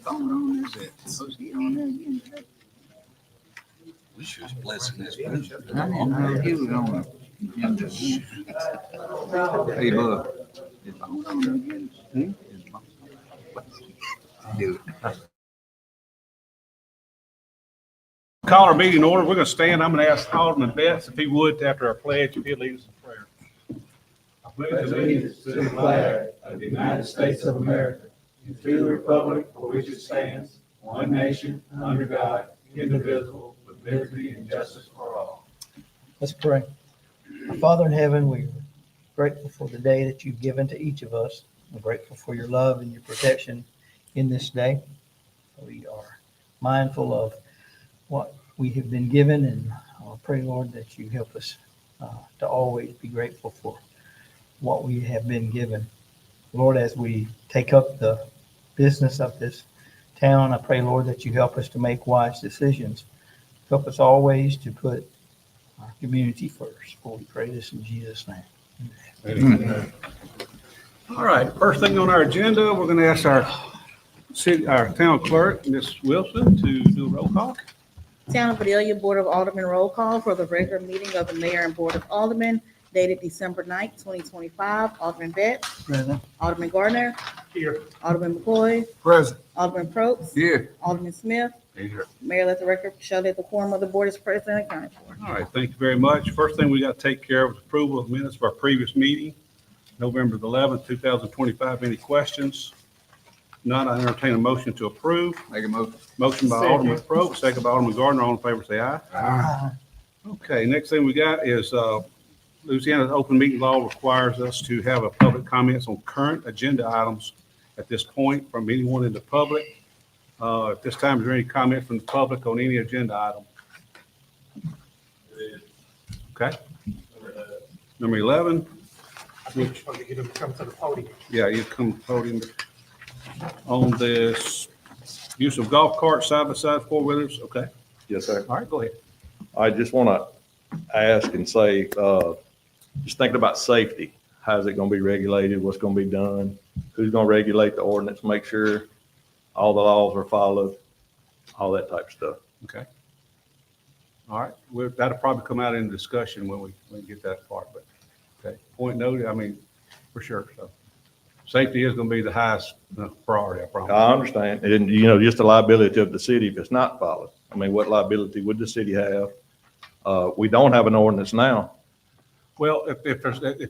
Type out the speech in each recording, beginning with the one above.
phone on this? Was he on there again today? We should just blessing this. I didn't know he was on the agenda. Hey, bud. His phone on there again? His phone. Do it. Call our meeting order. We're going to stand. I'm going to ask Alderman Betts if he would, after our pledge, if he'd lead us in prayer. I pledge allegiance to the flag of the United States of America and to the republic for which it stands, one nation, under God, indivisible, with liberty and justice for all. Let's pray. Our Father in heaven, we're grateful for the day that you've given to each of us. We're grateful for your love and your protection in this day. We are mindful of what we have been given, and I pray, Lord, that you help us to always be grateful for what we have been given. Lord, as we take up the business of this town, I pray, Lord, that you help us to make wise decisions. Help us always to put our community first. For we pray this in Jesus' name. Amen. All right, first thing on our agenda, we're going to ask our town clerk, Ms. Wilson, to do a roll call. Town of Vidalia Board of Aldermen roll call for the regular meeting of the Mayor and Board of Aldermen dated December 9th, 2025. Alderman Betts. Present. Alderman Gardner. Here. Alderman McCoy. Present. Alderman Probst. Here. Alderman Smith. Here. Mayor, let the record show that the quorum of the board is present and accounted for. All right, thank you very much. First thing we got to take care of is approval of minutes of our previous meeting, November the 11th, 2025. Any questions? None. I entertain a motion to approve. Make a motion. Motion by Alderman Probst, second by Alderman Gardner. All in favor, say aye. Aye. Okay, next thing we got is Louisiana's open meeting law requires us to have a public comments on current agenda items at this point from anyone in the public. At this time, is there any comment from the public on any agenda item? Okay. Number 11. Which, You to come to the podium. yeah, you come podium on this use of golf carts, side-by-side four-wheelers. Okay. Yes, sir. All right, go ahead. I just want to ask and say, just thinking about safety, how's it going to be regulated? What's going to be done? Who's going to regulate the ordinance? Make sure all the laws are followed, all that type of stuff. Okay. All right, that'll probably come out in discussion when we get that part, but, okay, point noted, I mean, for sure, so. Safety is gonna be the highest priority, I promise. I understand. And, just the liability of the city if it's not followed. I mean, what liability would the city have? We don't have an ordinance now. Well, if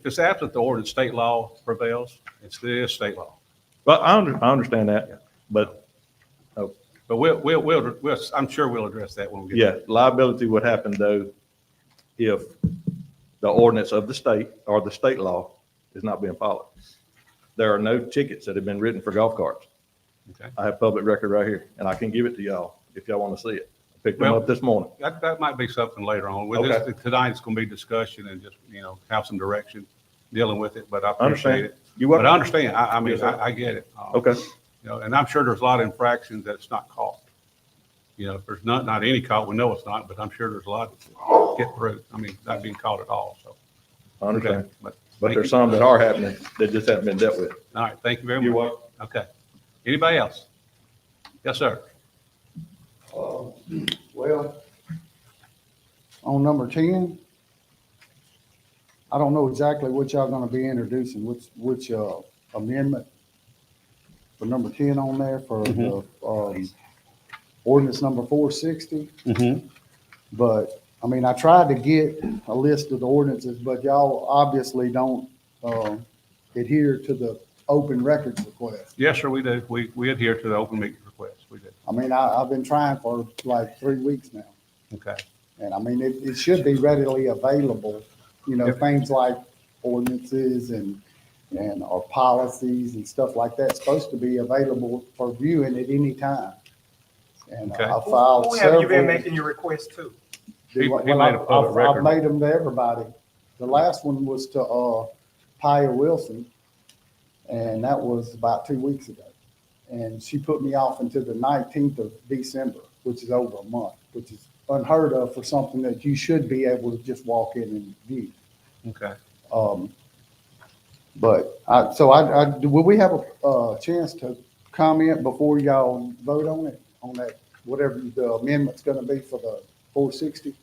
it's absent the ordinance, state law prevails, it is state law. But I understand that, but But we'll, I'm sure we'll address that when we get. yeah, liability would happen though if the ordinance of the state or the state law is not being followed. There are no tickets that have been written for golf carts. Okay. I have public record right here, and I can give it to y'all if y'all want to see it. I picked them up this morning. That might be something later on. With Okay. this, tonight it's gonna be discussion and just, have some direction dealing with it, but I Understand. appreciate it. You But I what? understand, I mean, Yes, sir. I get it. Okay. And I'm sure there's a lot of infractions that's not caught. If there's not any caught, we know it's not, but I'm sure there's a lot that get through. I mean, not being caught at all, so. I understand. Okay, But But there's some that are happening that just haven't been dealt with. all right, thank you very much. You're welcome. Okay. Anybody else? Yes, sir. Well, on number 10, I don't know exactly what y'all gonna be introducing, which amendment for number 10 on there for the ordinance number 460. Mm-hmm. But, I mean, I tried to get a list of the ordinances, but y'all obviously don't adhere to the open records request. Yes, sir, we do. We adhere to the open meeting request. We do. I mean, I've been trying for like 3 weeks now. Okay. And I mean, it should be readily available, Yep. things like ordinances and our policies and stuff like that, supposed to be available for viewing at any time. And Okay. I filed Who have you been several. making your request to? He Well, made a public I've record. made them to everybody. The last one was to Pia Wilson, and that was about 2 weeks ago. And she put me off until the 19th of December, which is over a month, which is unheard of for something that you should be able to just walk in and view. Okay. But will we have a chance to comment before y'all vote on that, whatever the amendment's gonna be for the 460?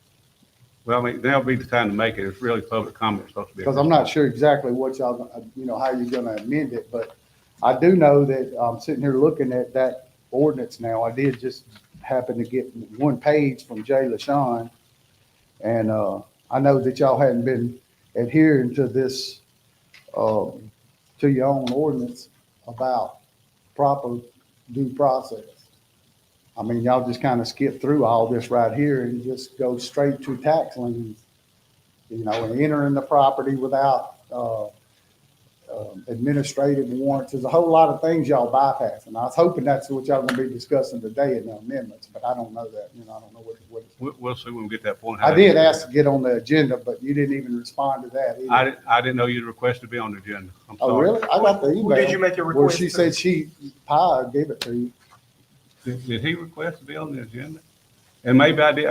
Well, I mean, that'll be the time to make it. It's really public comment supposed to be. Because I'm not sure exactly what y'all, how you're gonna amend it, but I do know that I'm sitting here looking at that ordinance now. I did just happen to get one page from Jay LaShawn. And, I know that y'all hadn't been adhering to this, to your own ordinance about proper due process. I mean, y'all just kind of skip through all this right here and just go straight to tax liens, and entering the property without, administrative warrants. There's a whole lot of things y'all bypass, and I was hoping that's what y'all gonna be discussing today in the amendments, but I don't know that, I don't know what. We'll see when we get that point. I did ask to get on the agenda, but you didn't even respond to that either. I didn't know you'd request to be on the agenda. I'm Oh, sorry. really? I got the email. Who did you make your Where request she to? said Pi gave it to you. Did he request to be on the agenda? And maybe I did,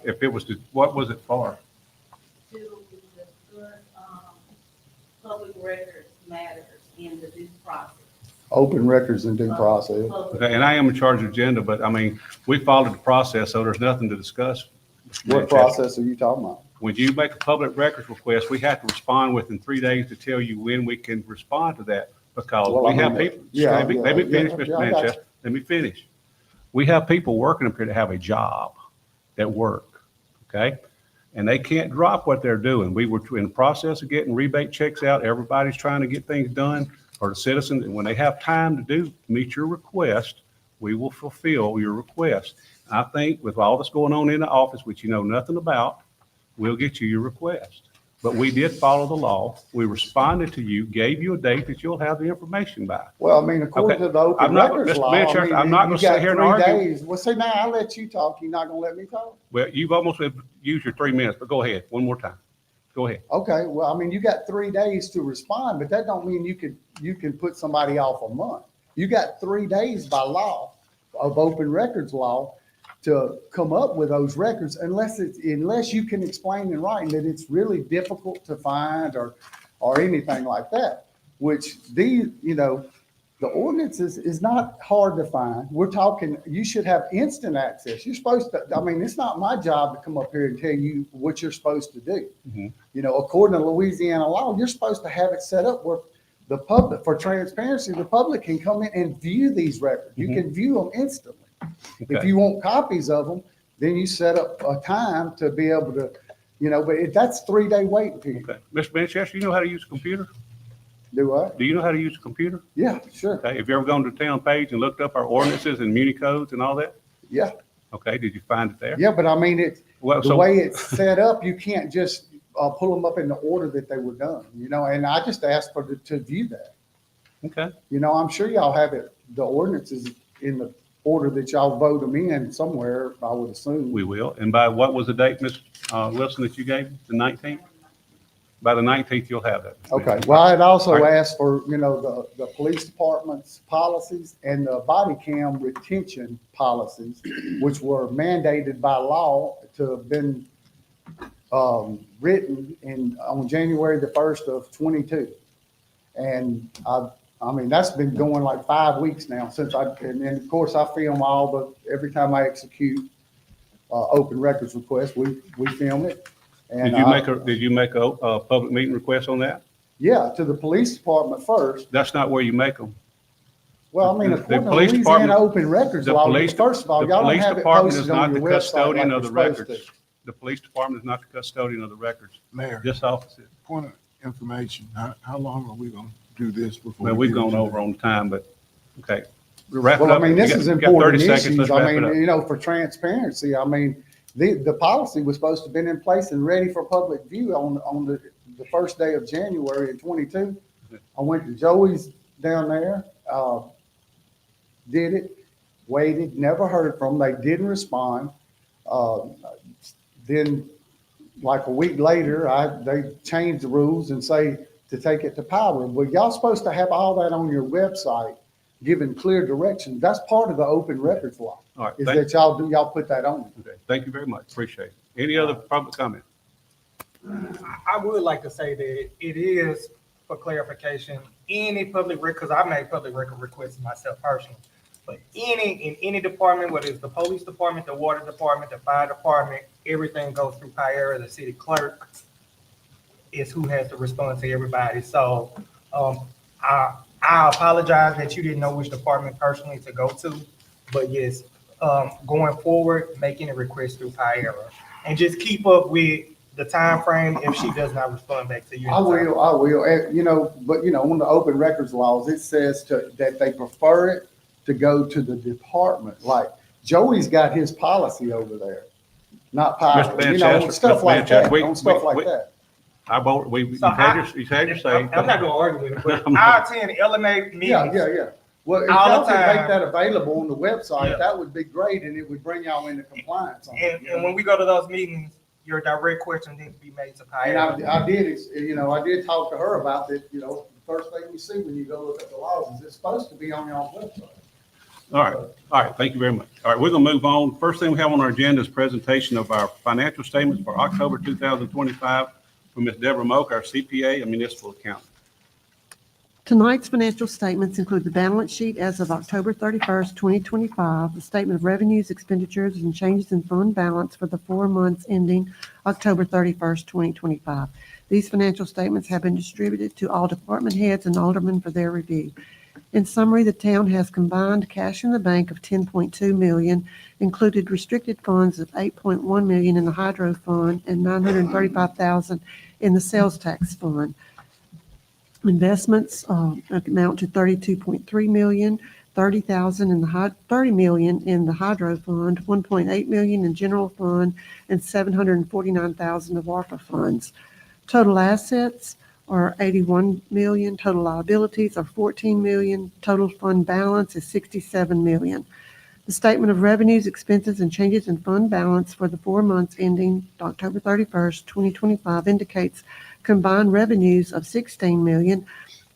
if it was, what was it for? To discuss, public records matters in the due process. Open records and due process. Okay, and I am in charge of agenda, but I mean, we followed the process, so there's nothing to discuss. What process are you talking about? When you make a public records request, we have to respond within 3 days to tell you when we can respond to that, because Well, we I have mean, people. yeah, Let me finish, yeah, Mr. yeah, I got you. Manchester. Let me finish. We have people working up here that have a job that work, okay? And they can't drop what they're doing. We were in the process of getting rebate checks out. Everybody's trying to get things done for the citizens. And when they have time to meet your request, we will fulfill your request. I think with all that's going on in the office, which you know nothing about, we'll get you your request. But we did follow the law. We responded to you, gave you a date that you'll have the information by. Well, I mean, according Okay. to the open I'm not- records Mr. law, Manchester, I'm not you gonna sit got here and 3 argue. days. Well, see, now I'll let you talk. You're not gonna let me talk? Well, you've almost used your 3 minutes, but go ahead, one more time. Go ahead. Okay, well, I mean, you got 3 days to respond, but that don't mean you can put somebody off a month. You got 3 days by law of open records law to come up with those records, unless you can explain in writing that it's really difficult to find or anything like that, which the ordinance is not hard to find. We're talking, you should have instant access. You're supposed to, I mean, it's not my job to come up here and tell you what you're supposed to do. Mhm. According to Louisiana law, you're supposed to have it set up where the public, for transparency, the public can come in and view these records. You can view them instantly. If Okay. you want copies of them, then you set up a time to be able to, but that's 3-day waiting period. Okay. Mr. Manchester, you know how to use a computer? Do what? Do you know how to use a computer? Yeah, sure. Okay, have you ever gone to the town page and looked up our ordinances and muni codes and all that? Yeah. Okay, did you find it there? Yeah, but I mean, Well, the so, way it's set up, you can't just pull them up in the order that they were done, and I just asked to view that. okay, I'm sure y'all have it, the ordinances in the order that y'all vote them in somewhere, I would assume. we will. And by what was the date, Ms. Wilson, that you gave? The 19th? By the 19th, you'll have that. Okay, well, I'd also All right. asked for, the police department's policies and the body cam retention policies, which were mandated by law to have been written on January the 1st of 22. And I mean, that's been going like 5 weeks now and then of course I film every time I execute open records request, we film it. And Did you make a public meeting request on that? Yeah, to the police department first. That's not where you make them. Well, I mean, The according to police Louisiana department- open records the law, police- first of all, The y'all don't police have it department is posted not on the your website custodian like of you're the supposed records. to. The police department is not the custodian of the records. Mayor, This office is. point of information, how long are we gonna do this before? Well, we we've get gone to over on time, but, okay. Wrap it Well, I up. mean, this You got- is you got important 30 seconds. issues. Let's I wrap it mean, up. for transparency, I mean, the policy was supposed to have been in place and ready for public view on the first day of January of 22. I went to Joey's down there, did it, waited, never heard from them. They didn't respond. Then like a week later, they changed the rules and say to take it to power. Well, y'all supposed to have all that on your website, giving clear direction. That's part of the open records law. All right, Is thank- that y'all put that on. okay. Thank you very much. Appreciate it. Any other public comment? I would like to say that it is for clarification, any public record, because I made public record requests myself personally, but in any department, whether it's the police department, the water department, the fire department, everything goes through Pyera, the city clerk is who has to respond to everybody. So I apologize that you didn't know which department personally to go to, but yes, going forward, making a request through Pyera, and just keep up with the time frame if she does not respond back to you. I will, you know, but you know, on the open records laws, it says that they prefer it to go to the department. Like Joey's got his policy over there, not Pyra, you know, stuff like that, on stuff like that. I vote, you've So had your say. I'm not gonna argue with it, but I attend LMA meetings. Yeah. Well, if All y'all the could make time. that available on the website, Yeah. that would be great, and it would bring y'all into compliance on it. And when we go to those meetings, your direct question needs to be made to And Pyra. I did, you know, I did talk to her about that, you know, the first thing you see when you go look at the laws is it's supposed to be on y'all's website. All right, thank you very much. All right, we're gonna move on. First thing we have on our agenda is presentation of our financial statements for October 2025 from Ms. Deborah Moak, our CPA and municipal accountant. Tonight's financial statements include the balance sheet as of October 31st, 2025, the statement of revenues, expenditures, and changes in fund balance for the 4 months ending October 31st, 2025. These financial statements have been distributed to all department heads and aldermen for their review. In summary, the town has combined cash in the bank of $10.2 million, included restricted funds of $8.1 million in the hydro fund and $935,000 in the sales tax fund. Investments amount to $32.3 million, $30 million in the hydro fund, $1.8 million in general fund, and $749,000 of ARPA funds. Total assets are $81 million. Total liabilities are $14 million. Total fund balance is $67 million. The statement of revenues, expenses, and changes in fund balance for the 4 months ending October 31st, 2025 indicates combined revenues of $16 million,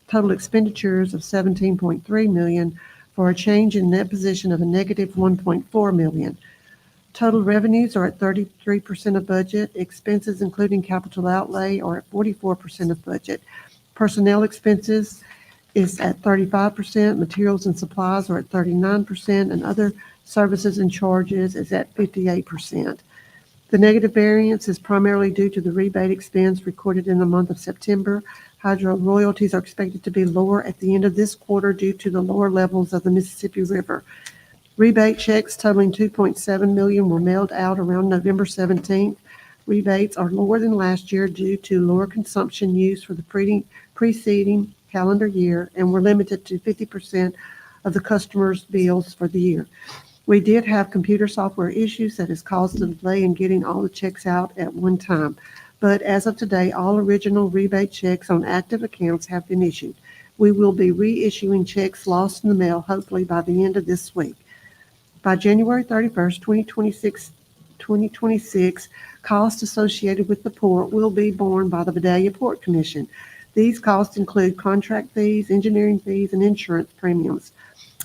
total expenditures of $17.3 million, for a change in net position of a negative $1.4 million. Total revenues are at 33% of budget. Expenses, including capital outlay, are at 44% of budget. Personnel expenses is at 35%. Materials and supplies are at 39%, and other services and charges is at 58%. The negative variance is primarily due to the rebate expense recorded in the month of September. Hydro royalties are expected to be lower at the end of this quarter due to the lower levels of the Mississippi River. Rebate checks totaling $2.7 million were mailed out around November 17th. Rebates are lower than last year due to lower consumption used for the preceding calendar year and were limited to 50% of the customer's bills for the year. We did have computer software issues that has caused a delay in getting all the checks out at one time. But as of today, all original rebate checks on active accounts have been issued. We will be reissuing checks lost in the mail hopefully by the end of this week. By January 31st, 2026, costs associated with the port will be borne by the Vidalia Port Commission. These costs include contract fees, engineering fees, and insurance premiums.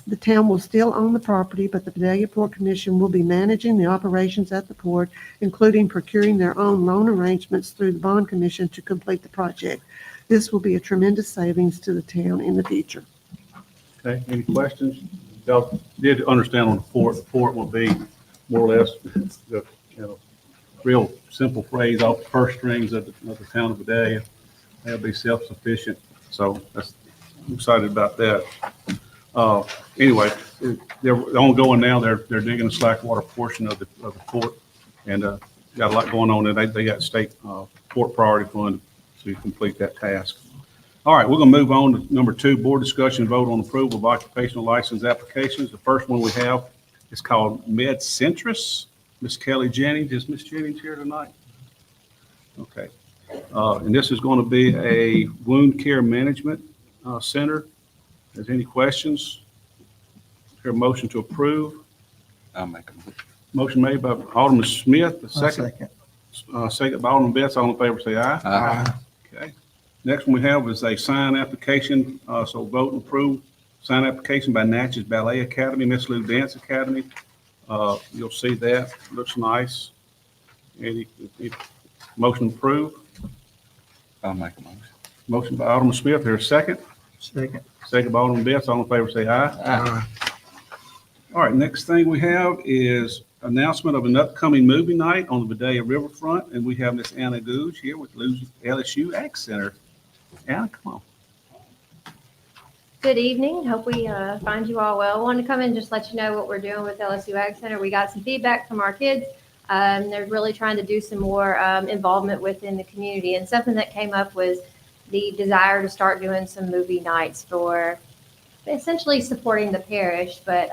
The town will still own the property, but the Vidalia Port Commission will be managing the operations at the port, including procuring their own loan arrangements through the Bond Commission to complete the project. This will be a tremendous savings to the town in the future. Okay, any questions? Y'all did understand on the port will be more or less the, real simple phrase off the first strings of the town of Vidalia. They'll be self-sufficient. So I'm excited about that. Anyway, they're ongoing now. They're digging the slackwater portion of the port, and got a lot going on there. They got state port priority fund to complete that task. All right, we're going to move on to number 2, board discussion vote on approval of occupational license applications. The first one we have is called MedCentris. Miss Kelly Jennings. Is Miss Jennings here tonight? Okay. And this is going to be a wound care management center. Is there any questions? Here a motion to approve. I'll make a motion. Motion made by Alderman Smith. The second. Second. Second by Alderman Betts. All in favor say aye. Aye. Okay. Next one we have is a sign application. So vote and approve. Sign application by Natchez Ballet Academy, Miss Lou Dance Academy. You'll see that. Looks nice. Any motion approved? I'll make a motion. Motion by Alderman Smith, there's a second. Second. Second by Alderman Betts, all in favor say aye. Aye. All right, next thing we have is announcement of an upcoming movie night on the Vidalia Riverfront, and we have Miss Anna Gouge here with LSU Ag Center. Anna, come on. Good evening. Hope we find you all well. Wanted to come in and just let you know what we're doing with LSU Ag Center. We got some feedback from our kids. They're really trying to do some more involvement within the community. And something that came up was the desire to start doing some movie nights for essentially supporting the parish, but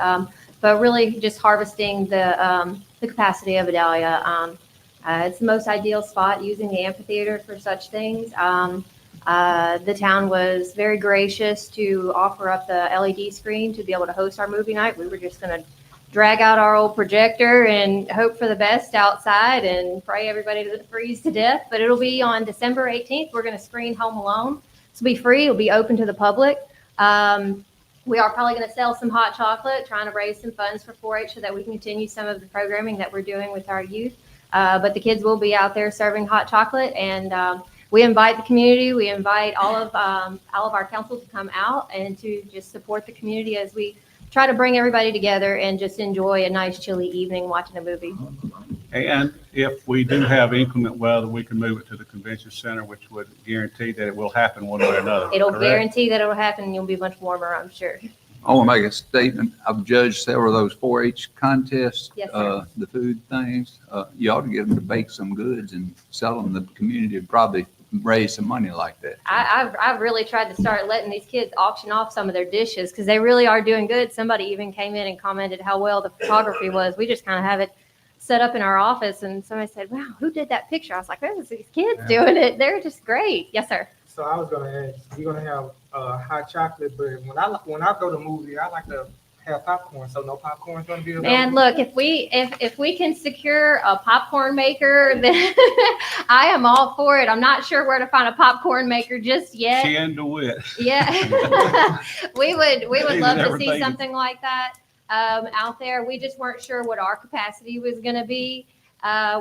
really just harvesting the capacity of Vidalia. It's the most ideal spot using the amphitheater for such things. The town was very gracious to offer up the LED screen to be able to host our movie night. We were just going to drag out our old projector and hope for the best outside and pray everybody doesn't freeze to death. But it'll be on December 18th. We're going to screen Home Alone. It'll be free. It'll be open to the public. We are probably going to sell some hot chocolate, trying to raise some funds for 4-H so that we can continue some of the programming that we're doing with our youth. But the kids will be out there serving hot chocolate, and we invite the community. We invite all of our council to come out and to just support the community as we try to bring everybody together and just enjoy a nice chilly evening watching a movie. And if we do have inclement weather, we can move it to the convention center, which would guarantee that it will happen one way or another. It'll correct? guarantee that it'll happen and you'll be much warmer, I'm sure. I want to make a statement. I've judged several of those 4-H contests, Yes, sir. the food things. You ought to get them to bake some goods and sell them. The community would probably raise some money like that. I've really tried to start letting these kids auction off some of their dishes because they really are doing good. Somebody even came in and commented how well the photography was. We just kind of have it set up in our office, and somebody said, "Wow, who did that picture?" I was like, "It was these kids doing it. They're just great." Yes, sir. So I was gonna ask, we're gonna have hot chocolate, but when I go to movie, I like to have popcorn. So no popcorn's gonna be available. And look, if we can secure a popcorn maker, then I am all for it. I'm not sure where to find a popcorn maker just yet. Ken DeWitt. Yeah, we would He's love to never see taken- something like that out there. We just weren't sure what our capacity was going to be.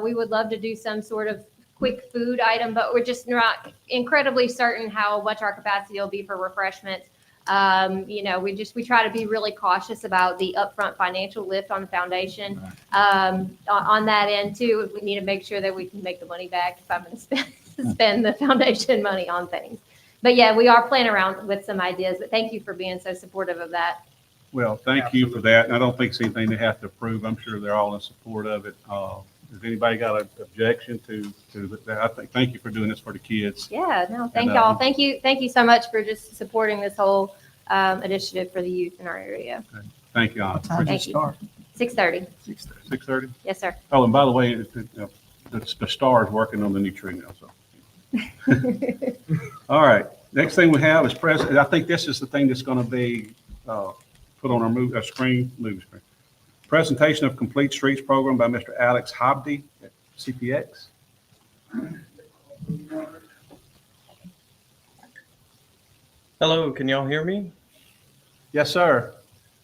We would love to do some sort of quick food item, but we're just not incredibly certain how much our capacity will be for refreshments. We try to be really cautious about the upfront financial lift on the foundation. On that end too, we need to make sure that we can make the money back if I'm going to spend the foundation money on things. But yeah, we are playing around with some ideas, but thank you for being so supportive of that. Well, thank you for that. And I don't think it's anything they have to approve. I'm sure they're all in support of it. Has anybody got an objection to that? Thank you for doing this for the kids. Yeah, no, thank And, y'all. Thank you so much for just supporting this whole initiative for the youth in our area. Thank you, Anna. Time to Thank you. start. 6:30. 6:30? Yes, sir. Oh, and by the way, the star is working on the neutrino, so. All right, next thing we have is I think this is the thing that's going to be put on our movie screen. Presentation of Complete Streets Program by Mr. Alex Hobdy at CPX. Hello, can y'all hear me? Yes, sir.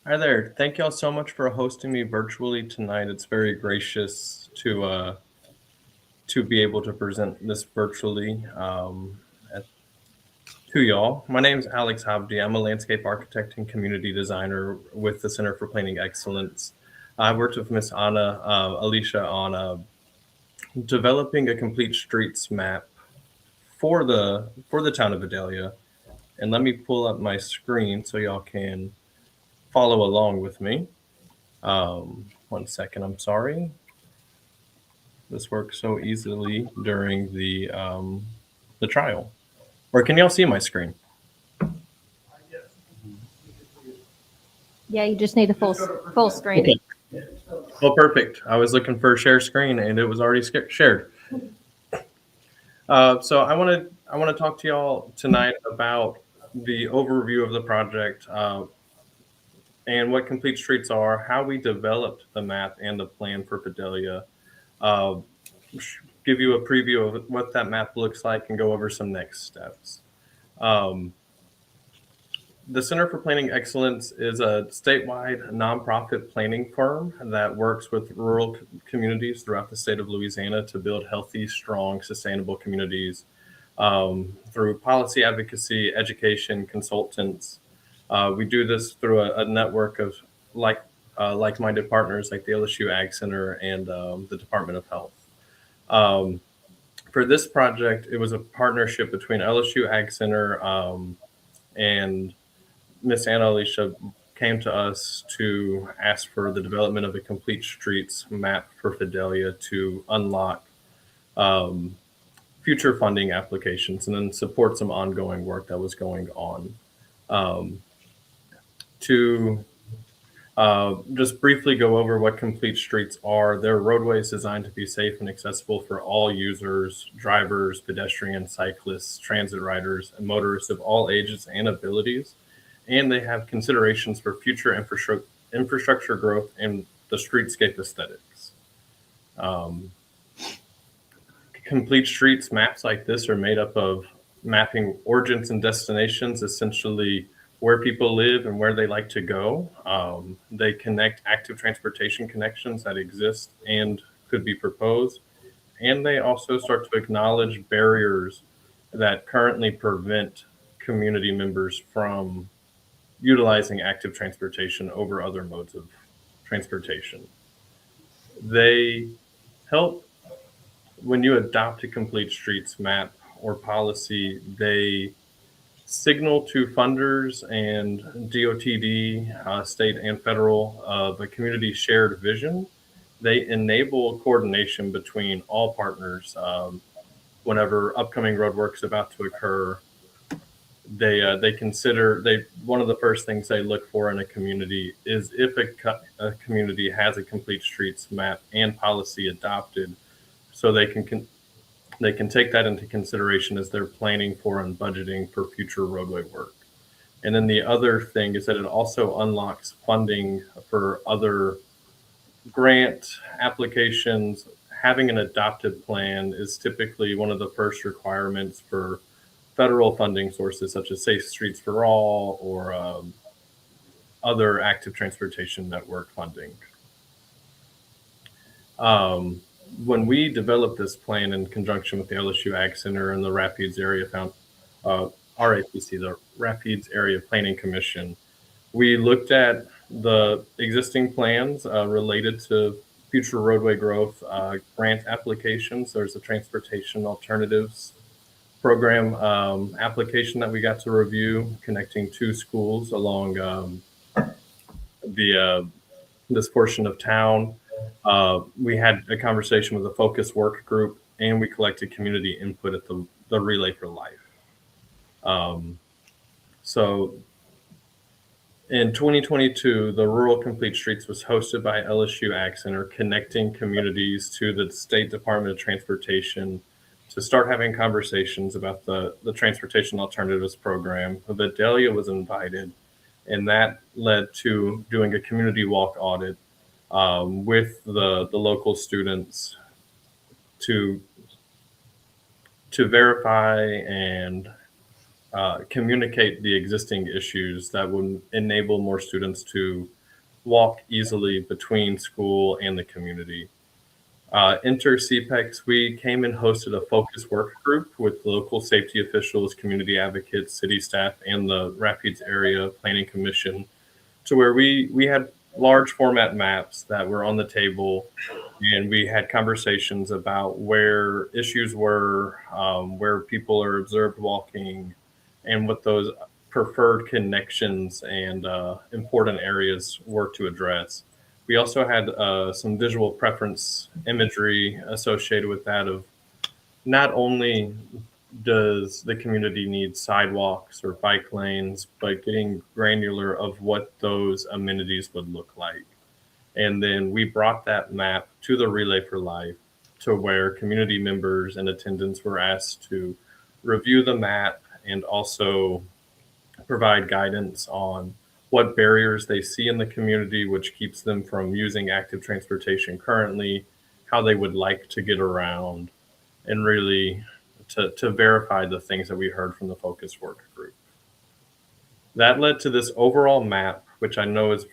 Hi there. Thank y'all so much for hosting me virtually tonight. It's very gracious to be able to present this virtually to y'all. My name is Alex Hobdy. I'm a landscape architect and community designer with the Center for Planning Excellence. I worked with Miss Alicia on developing a complete streets map for the town of Vidalia. And let me pull up my screen so y'all can follow along with me. 1 second, I'm sorry. This works so easily during the trial. Or can y'all see my screen? Yeah, you just need a full screen. Okay. Well, perfect. I was looking for share screen and it was already shared. So I want to talk to y'all tonight about the overview of the project and what complete streets are, how we developed the map and the plan for Vidalia, give you a preview of what that map looks like and go over some next steps. The Center for Planning Excellence is a statewide nonprofit planning firm that works with rural communities throughout the state of Louisiana to build healthy, strong, sustainable communities through policy advocacy, education, consultants. We do this through a network of like-minded partners like the LSU Ag Center and the Department of Health. For this project, it was a partnership between LSU Ag Center and Miss Anna Alicia came to us to ask for the development of a complete streets map for Vidalia to unlock future funding applications and then support some ongoing work that was going on. To just briefly go over what complete streets are, they're roadways designed to be safe and accessible for all users, drivers, pedestrians, cyclists, transit riders, and motorists of all ages and abilities. And they have considerations for future infrastructure growth and the streetscape aesthetics. Complete streets maps like this are made up of mapping origins and destinations, essentially where people live and where they like to go. They connect active transportation connections that exist and could be proposed. And they also start to acknowledge barriers that currently prevent community members from utilizing active transportation over other modes of transportation. They help when you adopt a complete streets map or policy, they signal to funders and DOTD, state and federal, of a community shared vision. They enable coordination between all partners. Whenever upcoming road work is about to occur, they consider one of the first things they look for in a community is if a community has a complete streets map and policy adopted, so they can take that into consideration as they're planning for and budgeting for future roadway work. And then the other thing is that it also unlocks funding for other grant applications. Having an adopted plan is typically one of the first requirements for federal funding sources such as Safe Streets for All or other active transportation network funding. When we developed this plan in conjunction with the LSU Ag Center and the Rapides Area RAPC, the Rapides Area Planning Commission, we looked at the existing plans related to future roadway growth grant applications. There's a transportation alternatives program application that we got to review, connecting 2 schools along this portion of town. We had a conversation with a focus work group, and we collected community input at the Relay for Life. So in 2022, the Rural Complete Streets was hosted by LSU Ag Center, connecting communities to the State Department of Transportation to start having conversations about the Transportation Alternatives Program. Vidalia was invited, and that led to doing a community walk audit with the local students to verify and communicate the existing issues that would enable more students to walk easily between school and the community. Enter CPEX, we came and hosted a focus work group with local safety officials, community advocates, city staff, and the Rapides Area Planning Commission, to where we had large format maps that were on the table, and we had conversations about where issues were, where people are observed walking, and what those preferred connections and important areas were to address. We also had some visual preference imagery associated with that of not only does the community need sidewalks or bike lanes, but getting granular of what those amenities would look like. And then we brought that map to the Relay for Life, to where community members and attendants were asked to review the map and also provide guidance on what barriers they see in the community, which keeps them from using active transportation currently, how they would like to get around, and really to verify the things that we heard from the focus work group. That led to this overall map, which I know is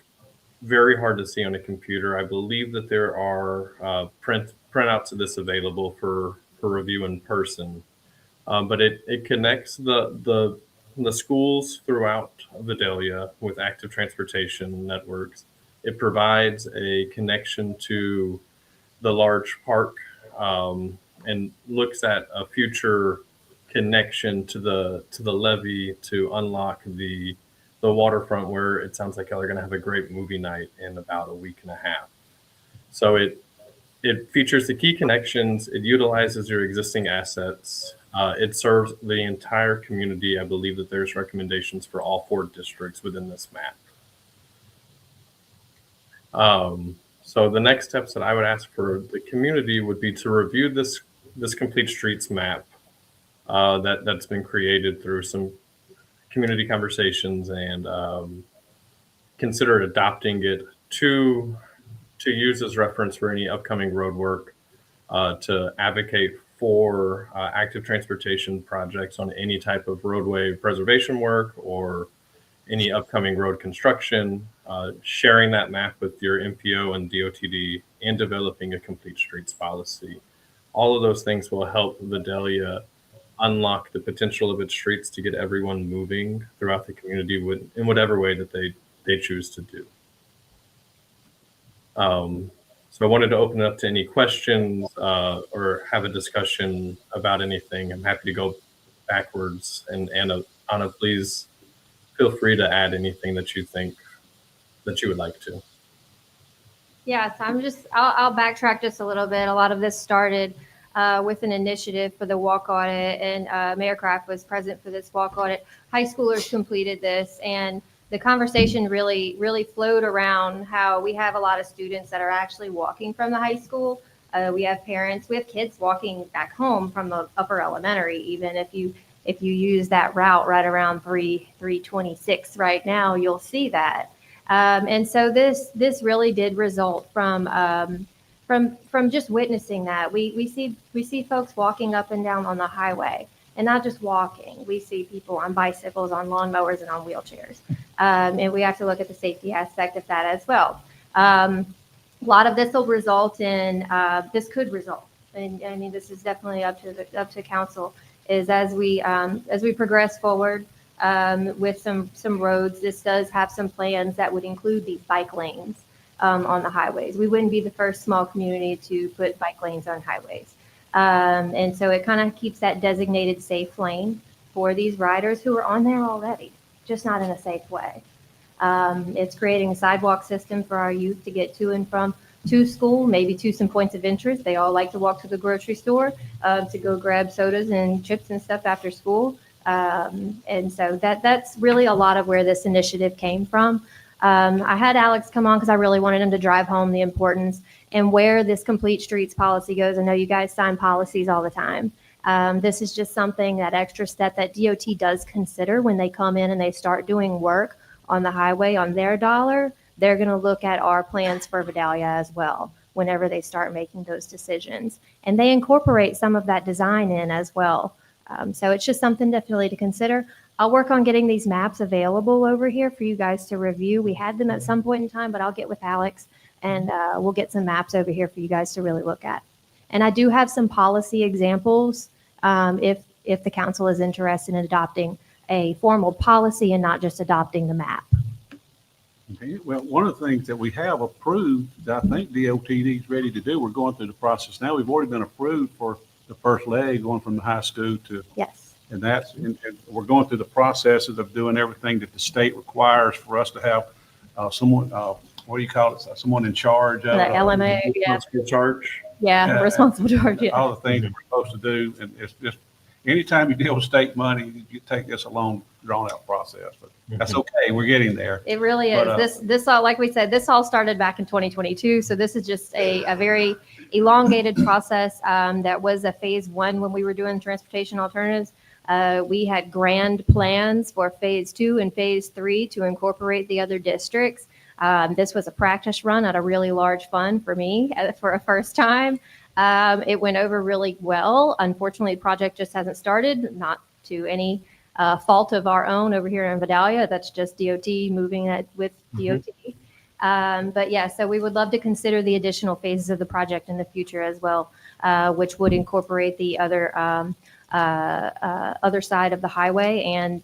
very hard to see on a computer. I believe that there are printouts of this available for review in person. But it connects the schools throughout Vidalia with active transportation networks. It provides a connection to the large park, and looks at a future connection to the levee to unlock the waterfront, where it sounds like y'all are going to have a great movie night in about a week and a half. So it features the key connections. It utilizes your existing assets. It serves the entire community. I believe that there's recommendations for all 4 districts within this map. So the next steps that I would ask for the community would be to review this complete streets map that's been created through some community conversations, and consider adopting it to use as reference for any upcoming road work, to advocate for active transportation projects on any type of roadway preservation work or any upcoming road construction, sharing that map with your MPO and DOTD, and developing a complete streets policy. All of those things will help Vidalia unlock the potential of its streets to get everyone moving throughout the community in whatever way that they choose to do. So I wanted to open it up to any questions or have a discussion about anything. I'm happy to go backwards. And Anna, please feel free to add anything that you think that you would like to. Yeah, so I'll backtrack just a little bit. A lot of this started with an initiative for the walk audit, and Mayor Kraft was present for this walk audit. High schoolers completed this, and the conversation really flowed around how we have a lot of students that are actually walking from the high school. We have parents, we have kids walking back home from the upper elementary, even if you use that route right around 326 right now, you'll see that. And so this really did result from just witnessing that. We see folks walking up and down on the highway, and not just walking. We see people on bicycles, on lawnmowers, and on wheelchairs. And we have to look at the safety aspect of that as well. A lot of this will result in, this could result, and I mean, this is definitely up to council, is as we progress forward with some roads, this does have some plans that would include these bike lanes on the highways. We wouldn't be the first small community to put bike lanes on highways. And so it kind of keeps that designated safe lane for these riders who are on there already, just not in a safe way. It's creating a sidewalk system for our youth to get to and from to school, maybe to some points of interest. They all like to walk to the grocery store to go grab sodas and chips and stuff after school. And so that's really a lot of where this initiative came from. I had Alex come on because I really wanted him to drive home the importance and where this complete streets policy goes. I know you guys sign policies all the time. This is just something, that extra step that DOT does consider when they come in and they start doing work on the highway on their dollar. They're going to look at our plans for Vidalia as well whenever they start making those decisions. And they incorporate some of that design in as well. So it's just something definitely to consider. I'll work on getting these maps available over here for you guys to review. We had them at some point in time, but I'll get with Alex and we'll get some maps over here for you guys to really look at. And I do have some policy examples if the council is interested in adopting a formal policy and not just adopting the map. Okay. Well, one of the things that we have approved that I think DOTD is ready to do, we're going through the process now. We've already been approved for the first leg going from the high school to, yes. And we're going through the processes of doing everything that the state requires for us to have someone, what do you call it? Someone in charge of The LMA, yeah. Responsible charge. Yeah, responsible charge. Yeah. All the things that we're supposed to do. And it's just, anytime you deal with state money, you take this a long, drawn out process, but that's okay. We're getting there. It really is. But, This all, like we said, this all started back in 2022. So this is just a very elongated process. That was a phase one when we were doing transportation alternatives. We had grand plans for phase 2 and phase 3 to incorporate the other districts. This was a practice run at a really large fund for me for a first time. It went over really well. Unfortunately, the project just hasn't started, not to any fault of our own over here in Vidalia. That's just DOT moving it with DOT. But yeah, so we would love to consider the additional phases of the project in the future as well, which would incorporate the other other side of the highway and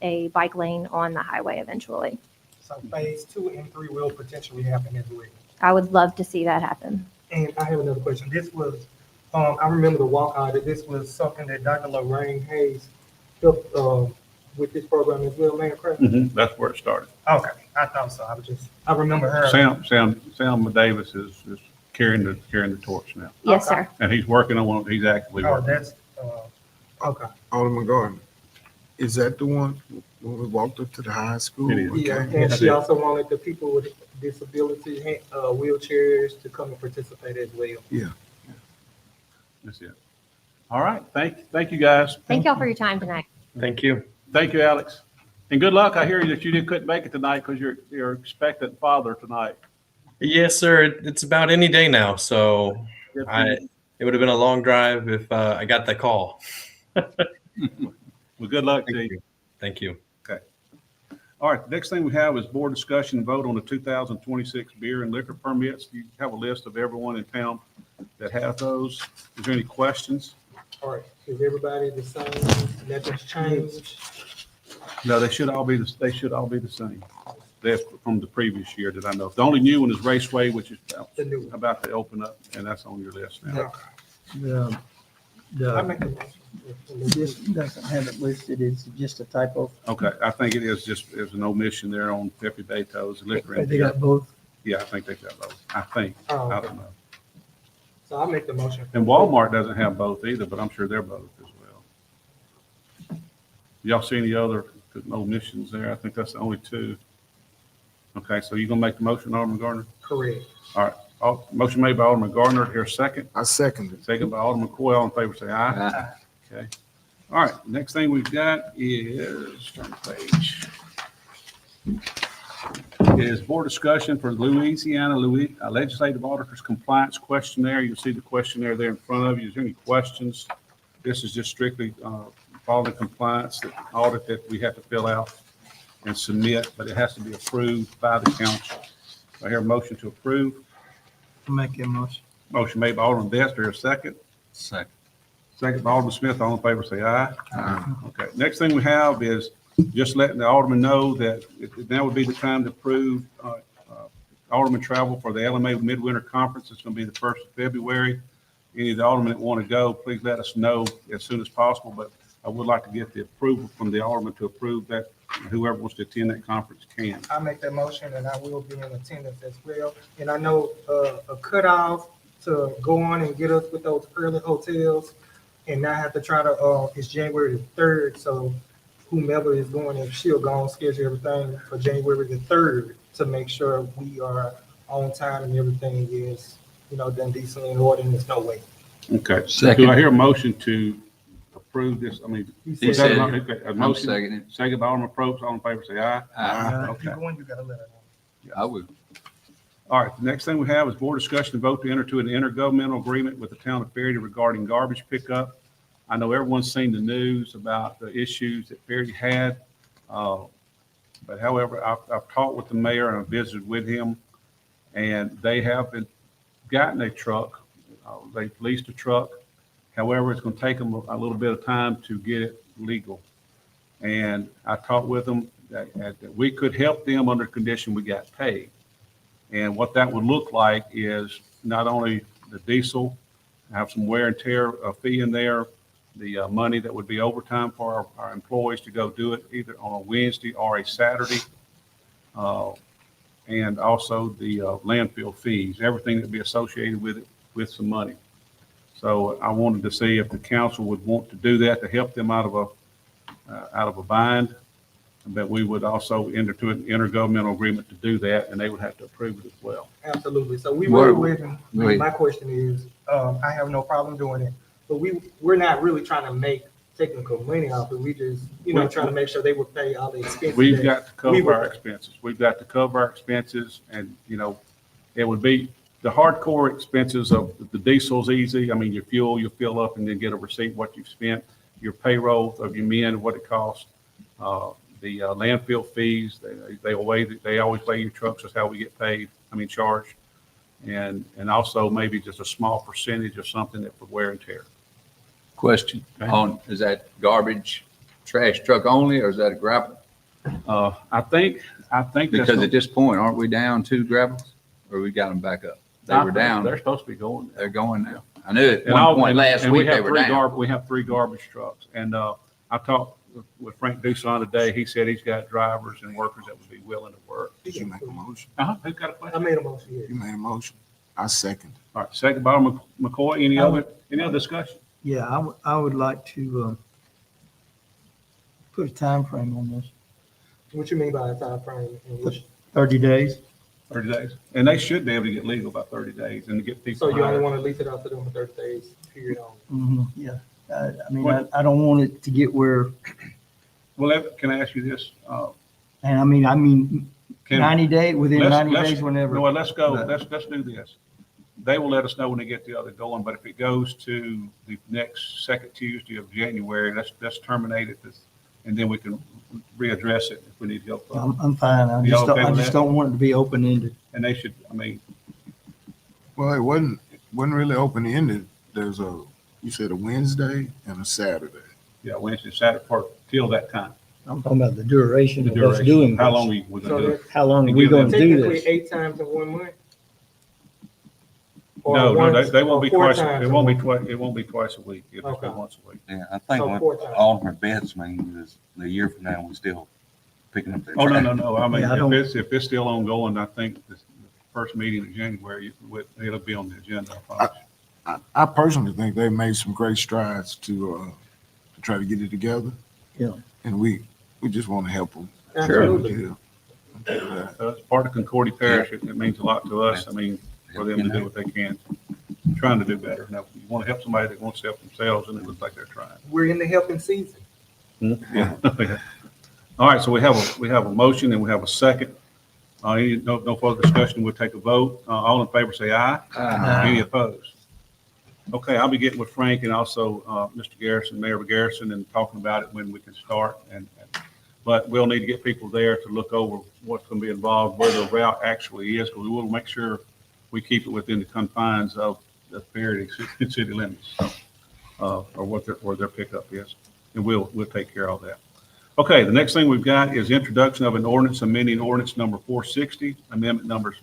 a bike lane on the highway eventually. So phase 2 and 3 will potentially happen as well. I would love to see that happen. And I have another question. This was, I remember the walk audit. This was something that Dr. Lorraine Hayes helped with this program as well, man, correct? That's where it started. Okay, I thought so. I remember her. Sam Davis is carrying the torch now. Yes, Okay. sir. And he's working on it. He's actively Oh, working. that's, okay. Alderman Gordon, is that the one when we walked up to the high school? It is. Okay. Yeah, and she also wanted the people with disabilities, wheelchairs to come and participate as well. That's it. All right. Thank you, guys. Thank y'all for your time tonight. Thank you. Thank you, Alex. And good luck. I hear that you couldn't make it tonight because you're expectant father tonight. Yes, sir. It's about any day now. So it would have been a long drive if I got that call. Well, good luck to you. Thank you. Okay. All right. The next thing we have is board discussion and vote on the 2026 beer and liquor permits. You have a list of everyone in town that have those. Is there any questions? All right, is everybody the same? Nothing's changed? No, they should all be the same. They're from the previous year that I know. The only new one is Raceway, which is The new one. about to open up, and that's on your list now. I make a motion. This doesn't have it listed. It's just a typo. Okay, I think it is just, there's an omission there on Pepe Beto's liquor. They and got both. Yeah, I think they got both. I think. Oh, I okay. don't know. So I'll make the motion. And Walmart doesn't have both either, but I'm sure they're both as well. Y'all see any other omissions there? I think that's the only two. Okay, so you gonna make the motion, Alderman Gardner? Correct. All right. Motion made by Alderman Gardner. Here, second. I second it. Second by Alderman Coyle. All in favor, say aye. Okay. All right. Next thing we've got is, turn the page, is board discussion for Louisiana Legislative Auditor's Compliance Questionnaire. You'll see the questionnaire there in front of you. Is there any questions? This is just strictly following compliance audit that we have to fill out and submit, but it has to be approved by the council. I hear a motion to approve. Make that motion. Motion made by Alderman Best. Here, a second. Second. Second by Alderman Smith. All in favor, say aye. Okay. Next thing we have is just letting the alderman know that now would be the time to approve alderman travel for the LMA Midwinter Conference. It's going to be the 1st of February. Any of the aldermen that want to go, please let us know as soon as possible. But I would like to get the approval from the alderman to approve that. Whoever wants to attend that conference can. I make that motion and I will be in attendance as well. And I know a cutoff to go on and get us with those early hotels and not have to try to, it's January the 3rd. So whomever is going, if she'll go and schedule everything for January the 3rd to make sure we are on time and everything is, done decently in order and there's no wait. Okay. Second. Do I hear a motion to approve this? I mean, He said it. okay, a I'm motion. seconding. Second by Alderman Probst. All in favor, say aye. Aye. If Okay. you're going, you gotta let her know. I would. All right, the next thing we have is board discussion and vote to enter into an intergovernmental agreement with the town of Faraday regarding garbage pickup. I know everyone's seen the news about the issues that Faraday had. But however, I've talked with the mayor and I visited with him, and they have gotten a truck. They leased a truck. However, it's going to take them a little bit of time to get it legal. And I talked with them that we could help them under condition we got paid. And what that would look like is not only the diesel, have some wear and tear fee in there, the money that would be overtime for our employees to go do it either on a Wednesday or a Saturday, and also the landfill fees, everything that would be associated with it, with some money. So I wanted to see if the council would want to do that to help them out of a bind. But we would also enter to an intergovernmental agreement to do that, and they would have to approve it as well. Absolutely. So we What- were with him. wait. My question is, I have no problem doing it, but we're not really trying to technical money off it. We just, trying to make sure they would pay all the expenses. We've that got to we cover would our pay. expenses. We've got to cover our expenses, and, it would be the hardcore expenses of the diesel's easy. I mean, your fuel, you fill up and then get a receipt what you've spent, your payroll of your men, what it costs, the landfill fees, they always weigh your trucks. That's how we get paid. Charged. And also maybe just a small percentage of something that for wear and tear. Question on, is that garbage trash truck only, or is that a gravel? I think that's Because at this point, aren't we down 2 gravels, or we got them back up? They were down. They're supposed to be going. They're going now. I knew at And one all- point last and we week they have were three down. We have 3 garbage trucks. And I talked with Frank Doosan today. He said he's got drivers and workers that would be willing to work. Did you make a motion? Who's got a I question? made a motion, You yes. made a motion. I second. All right, second by McCoy. Any other discussion? Yeah, I would like to put a time frame on this, What you mean by a time frame? And which- 30 days. 30 days. And they should be able to get legal by 30 days and to get people So you only hired. want to lease it out to them for 30 days, period on. Yeah. I mean, I don't want it to get where, Well, can I ask you this? and I mean, Can- 90 days, within let's- 90 let's- days, whenever. No, let's go, But- let's do this. They will let us know when they get the other going, but if it goes to the next second Tuesday of January, let's terminate it, and then we can readdress it if we need help. I'm fine. I Y'all okay I with just that? don't want it to be open-ended. And they should, I mean, Well, it wasn't really open-ended. There's you said a Wednesday and a Saturday. yeah, Wednesday, Saturday, till that time. I'm talking about the duration The of us duration, doing how this. long we gonna do it? How long are And we give them- going to do Technically, this? 8 times in 1 month? Or No, once- they won't or be 4 twice, times it in won't be 1 twice, it won't be twice a week. It'll just be Okay. once a week. Yeah, I think So what 4 times. Alderman Betts means is a year from now, we're still picking up that. Oh, no, trash. no. I mean, Yeah, I don't- if it's still ongoing, I think the first meeting in January, it'll be on the agenda. I promise. I personally think they made some great strides to try to get it together. Yeah. And we just want to help them. Absolutely. It's part of Concordia Parish. It means a lot to us. I mean, for them to do what they can, trying to do better. Now, you want to help somebody that wants to help themselves, and it looks like they're trying. We're in the helping season. Yeah. All right, so we have a motion and we have a second. No further discussion. We'll take a vote. All in favor, say aye. Any opposed? Okay, I'll be getting with Frank and also Mr. Garrison, Mayor Garrison, and talking about it when we can start. But we'll need to get people there to look over what's going to be involved, where the route actually is, because we will make sure we keep it within the confines of the Faraday city limits, or where their pickup is. And we'll take care of all that. Okay, the next thing we've got is introduction of an ordinance amending ordinance number 460, amendment numbers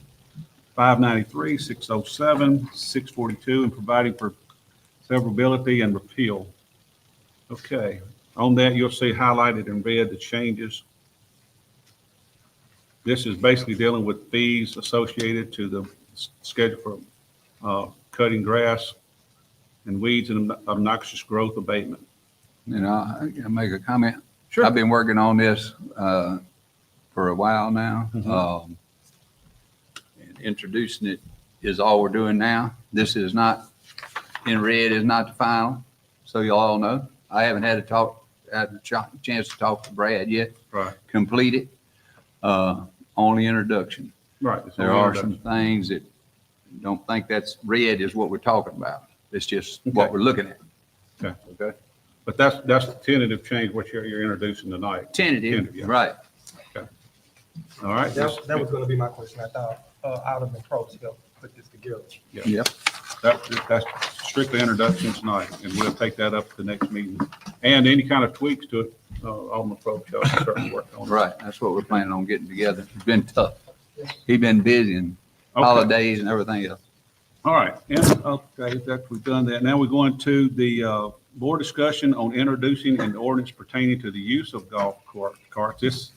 593, 607, 642, and providing for severability and repeal. Okay, on that, you'll see highlighted in red the changes. This is basically dealing with fees associated to the schedule for cutting grass and weeds and obnoxious growth abatement. You know, I can make a comment. Sure. I've been working on this for a while now. Mhm. And introducing it is all we're doing now. This is not, in red is not the final, so you all know. I haven't had a chance to talk to Brad yet. Right. Complete it. Only introduction. Right. it's There only are introduction. some things that don't think that's red is what we're talking about. It's just what Okay. we're looking at. Okay. Okay. But that's the tentative change, what you're introducing tonight. Tentative, yeah. right. All right. That was going to be my question. I thought Alderman Probst helped put this together. Yep. That's strictly introduction tonight, and we'll take that up at the next meeting. And any kind of tweaks to it, Alderman Probst shall certainly work on. it. Right. That's what we're planning on getting together. It's been tough. He's been busy and Okay. holidays and everything else. All right, and, okay, that, we've done that. Now we're going to the board discussion on introducing an ordinance pertaining to the use of golf carts. This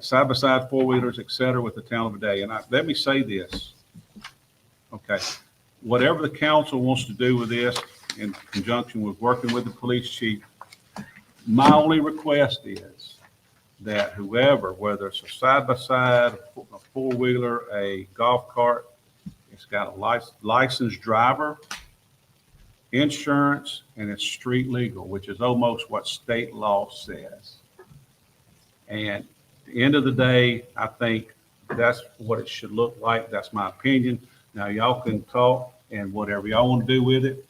side-by-side four-wheelers, et cetera, with the town of Vidalia. And let me say this. Okay, whatever the council wants to do with this in conjunction with working with the police chief, my only request is that whoever, whether it's a side-by-side, a four-wheeler, a golf cart, it's got a licensed driver, insurance, and it's street legal, which is almost what state law says. And at the end of the day, I think that's what it should look like. That's my opinion. Now, y'all can talk and whatever y'all want to do with it.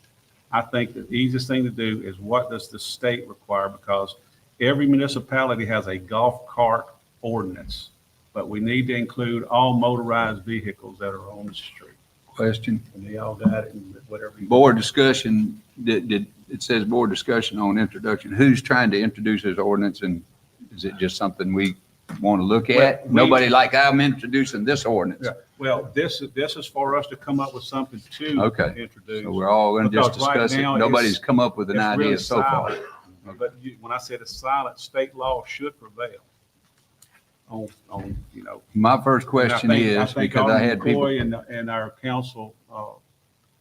I think the easiest thing to do is what does the state require? Because every municipality has a golf cart ordinance, but we need to include all motorized vehicles that are on the street. question. And they all got it and whatever. Board discussion, it says board discussion on introduction. Who's trying to introduce this ordinance, and is it just something we want to look at? Well, Nobody like I'm introducing this ordinance. Yeah, well, this is for us to come up with something to Okay. introduce. So we're all going to just Because right discuss it. now Nobody's it's- come up with an It's idea really so far. silent. But when I said it's silent, state law should prevail on, My first question is, because I had people, McCoy and our council,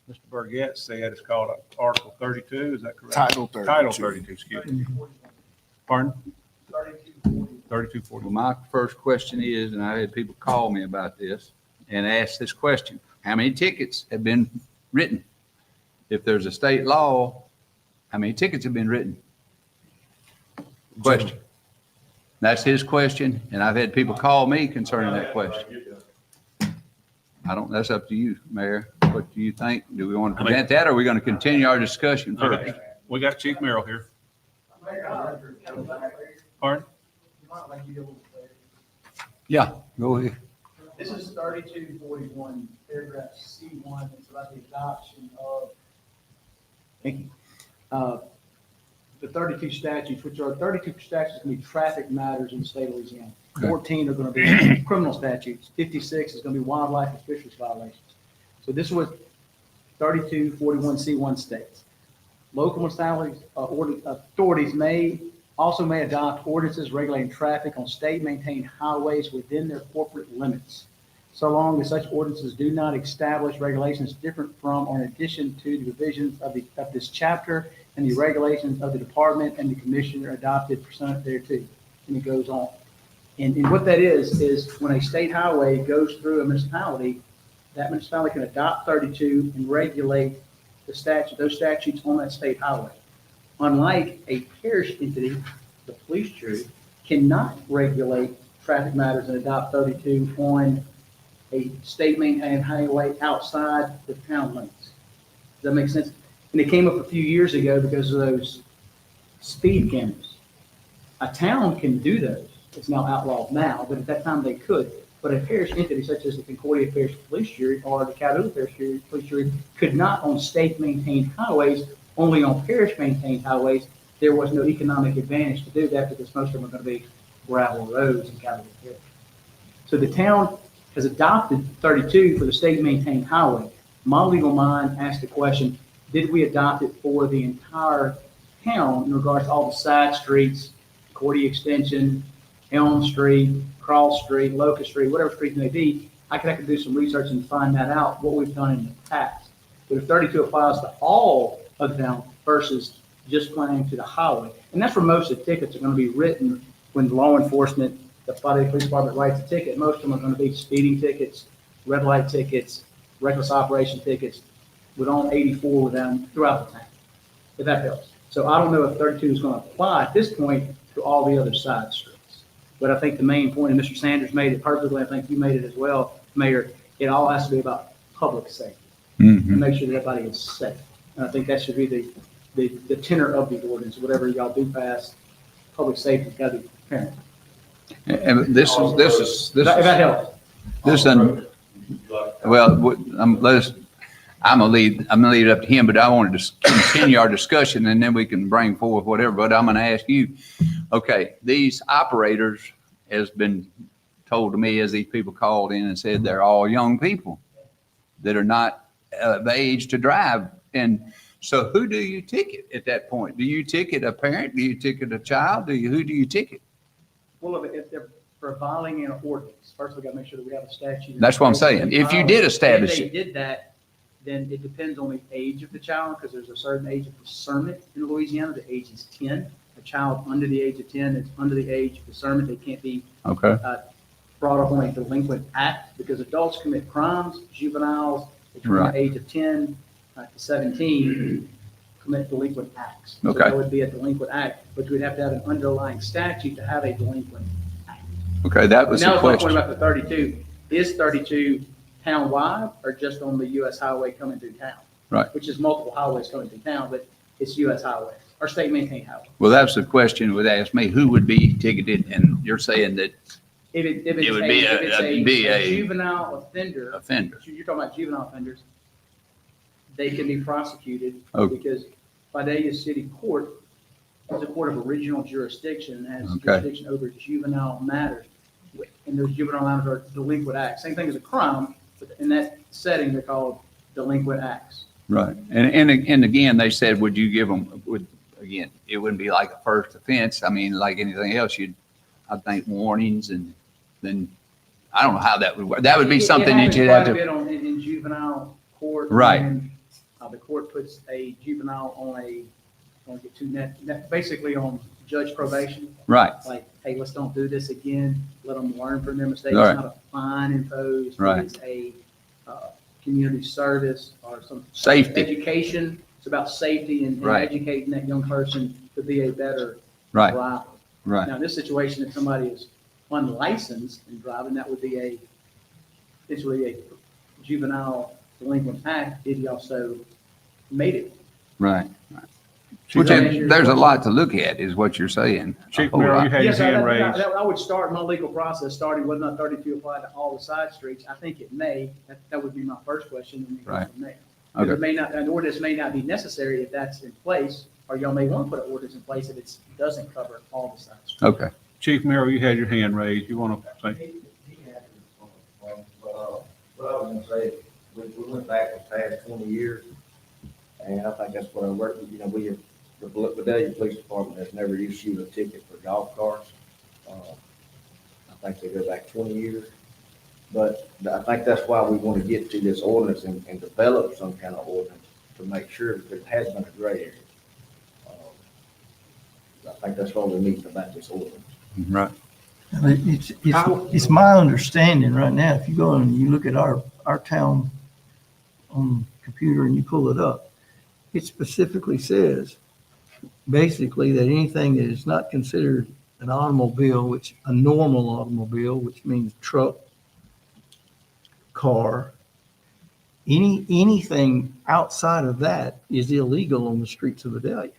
Mr. Burgett said it's called Article 32, is that correct? Title 32. Title 32, excuse me. Pardon? 3240. well, my first question is, and I had people call me about this and ask this question: how many tickets have been written? If there's a state law, how many tickets have been written? Question. That's his question, and I've had people call me concerning that question. That's up to you, Mayor. What do you think? Do we want to present that, or are we going to continue our discussion first? We got Chief Merrill here. Pardon? Yeah, go ahead. This is 3241, paragraph C1. It's about the adoption of, thank you, the 32 statutes, which are 32 statutes going to be traffic matters in the state of Louisiana. Okay. 14 are going to be criminal statutes. 56 is going to be wildlife and fisheries violations. So this was 3241C1 states. Local municipalities, authorities may adopt ordinances regulating traffic on state-maintained highways within their corporate limits, so long as such ordinances do not establish regulations different from or in addition to the provisions of this chapter and the regulations of the department and the commissioner adopted pursuant thereto. And it goes on. And what that is when a state highway goes through a municipality, that municipality can adopt 32 and regulate those statutes on that state highway. Unlike a parish entity, the police jury cannot regulate traffic matters and adopt 32 on a state-maintained highway outside the town limits. Does that make sense? And it came up a few years ago because of those speed cameras. A town can do those. It's now outlawed now, but at that time they could. But a parish entity such as the Concordia Parish Police Jury or the Catahoula Parish Police Jury could not on state-maintained highways, only on parish-maintained highways. There was no economic advantage to do that because most of them are going to be gravel roads in Catahoula Parish. So the town has adopted 32 for the state-maintained highway. My legal mind asked the question, did we adopt it for the entire town in regards to all the side streets, Concordia Extension, Elm Street, Cross Street, Locust Street, whatever street may be? I could do some research and find that out, what we've done in the past. But if 32 applies to all of them versus just applying to the highway, and that's where most of the tickets are going to be written when law enforcement, the Vidalia Police Department writes a ticket. Most of them are going to be speeding tickets, red light tickets, reckless operation tickets, with on 84 with them throughout the town, if that helps. So I don't know if 32 is going to apply at this point to all the other side streets. But I think the main point, and Mr. Sanders made it perfectly, I think you made it as well, Mayor, it all has to be about public safety. Mm-hmm. And make sure that everybody is safe. And I think that should be the tenor of the ordinance, whatever y'all do pass, public safety's got to be paramount. And this is. If that helps. Well, I'm gonna leave it up to him, but I wanted to continue our discussion and then we can bring forward whatever, but I'm gonna ask you, okay, these operators has been told to me as these people called in and said they're all young people that are not of age to drive. And so who do you ticket at that point? Do you ticket a parent? Do you ticket a child? Who do you ticket? Well, if they're for violating an ordinance, first we got to make sure that we have a statute. That's what I'm saying. If you did establish If it. they did that, then it depends on the age of the child, because there's a certain age of discernment in Louisiana. The age is 10. A child under the age of 10 that's under the age of discernment, they can't be Okay. brought up on a delinquent act, because adults commit crimes, juveniles between Right. the age of 10 to 17 commit delinquent acts. So Okay. that would be a delinquent act, but we'd have to have an underlying statute to have a delinquent act. Okay, that was Now, the it's my point question. about the 32. Is 32 town-wide or just on the US highway coming through town? Right. Which is multiple highways coming through town, but it's US highways or state maintained highways. Well, that's the question would ask me, who would be ticketed? And you're saying that If It would be a a juvenile offender, offender. you're talking about juvenile offenders, they can be prosecuted Okay. because Vidalia City Court is a court of original jurisdiction and has Okay. jurisdiction over juvenile matters. And those juvenile matters are delinquent acts. Same thing as a crime, but in that setting, they're called delinquent acts. Right. And again, they said, would you give them, again, it wouldn't be like a first offense. I mean, like anything else, I think warnings and then, I don't know how that would work. That would be something that you'd have It happens to. quite a bit in juvenile court. Right. And, the court puts a juvenile on I don't get too basically on judge probation. Right. Like, hey, let's don't do this again. Let them learn from their mistakes. Right. It's not a fine imposed. Right. It's a community service or some Safety. education. It's about safety and Right. educating that young person to be a better Right. driver. Right. Now, in this situation, if somebody is unlicensed in driving, that would be essentially a juvenile delinquent act if he also made it. Right. Chief Which there's a lot to look at is what you're saying. Chief A whole Merrill, lot. you had your Yes, hand raised. I would start my legal process, starting whether or not 32 apply to all the side streets. I think it may. That would be my first question. And then go Right. from there. Okay. It may not, an ordinance may not be necessary if that's in place, or y'all may want to put an ordinance in place if it doesn't cover all the side streets. Okay. Chief Merrill, you had your hand raised. You want to say? What I was gonna say, we went back the past 20 years, and I think that's what I work with, the Vidalia Police Department has never issued a ticket for golf carts. I think they go back 20 years. But I think that's why we want to get to this ordinance and develop some kind of ordinance to make sure that it has been a gray area. I think that's all we need about this ordinance. Right. It's my understanding right now, if you go and you look at our town on the computer and you pull it up, it specifically says basically that anything that is not considered an automobile, which a normal automobile, which means truck, car, anything outside of that is illegal on the streets of Vidalia.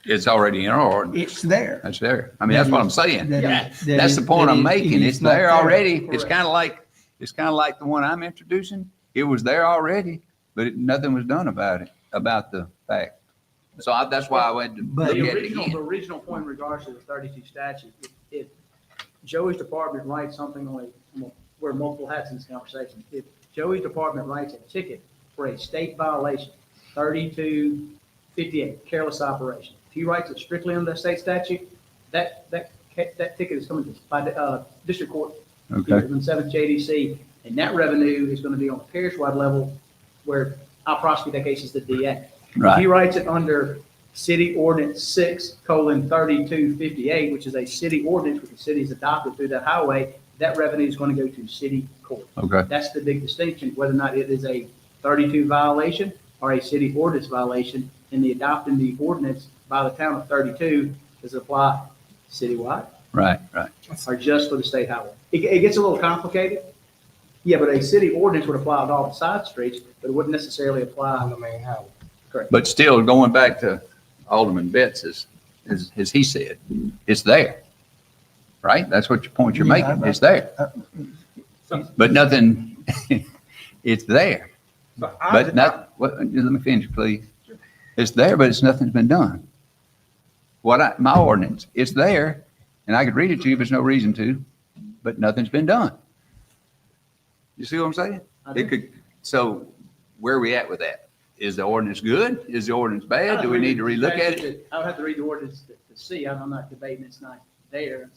It's already in our ordinance. It's there. That's there. I mean, that's what I'm saying. That's the That point I'm is- making. it It's is not there already. It's Correct. kind of like the one I'm introducing. It was there already, but nothing was done about it, about the fact. So that's why I went to But look The at it original, again. the original point in regards to the 32 statute, if Joey's department writes something on wear multiple hats in this conversation. If Joey's department writes a ticket for a state violation, 3258, careless operation, if he writes it strictly under the state statute, that ticket is coming by district court. Okay. From 7th JDC, and that revenue is going to be on a parish-wide level where I'll prosecute that case as the DA. If he Right. writes it under City Ordinance 6:3258, which is a city ordinance which the city has adopted through that highway, that revenue is going to go to city court. Okay. That's the big distinction, whether or not it is a 32 violation or a city ordinance violation, and the adopting the ordinance by the town of 32 does it apply citywide Right. Right. or just for the state highway. It gets a little complicated. Yeah, but a city ordinance would apply on all the side streets, but it wouldn't necessarily apply On the main highway. Correct. But still, going back to Alderman Betts, as he said, it's there. Right? That's what your point you're Yeah, making. It's there. But nothing, it's there. But let me finish, please. It's there, but nothing's been done. My ordinance, it's there, and I could read it to you, but there's no reason to, but nothing's been done. You see what I'm saying? It could, so where are we at with that? Is the ordinance good? Is the ordinance bad? Do we need to relook at it? I would have to read the ordinance to see. I'm not debating it's not there.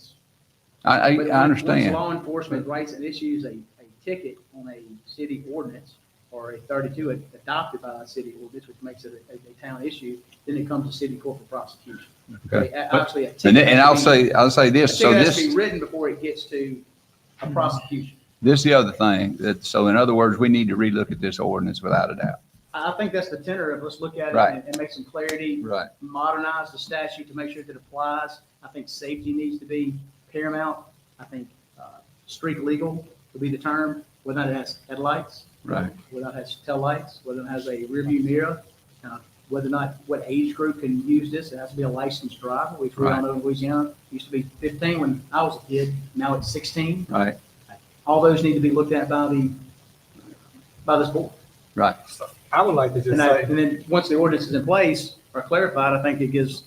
I But understand. Once law enforcement writes and issues a ticket on a city ordinance or a 32 adopted by a city ordinance, which makes it a town issue, then it comes to city court for prosecution. Okay. Actually, a And ticket. I'll has to be- say a this, so ticket has to this, be written before it gets to a prosecution. this is the other thing, so in other words, we need to relook at this ordinance without a doubt. I think that's the tenor of, let's look at Right. it and make some clarity. Right. Modernize the statute to make sure that it applies. I think safety needs to be paramount. I think street legal would be the term, whether or not it has headlights, Right. whether it has tail lights, whether it has a rearview mirror. whether or not, what age group can use this. It has to be a licensed driver, which we all know in Louisiana, used to be 15 when I was a kid, now it's 16. Right, All those need to be looked at by this board. right. I would like to just And say, then, once the ordinance is in place or clarified, I think it gives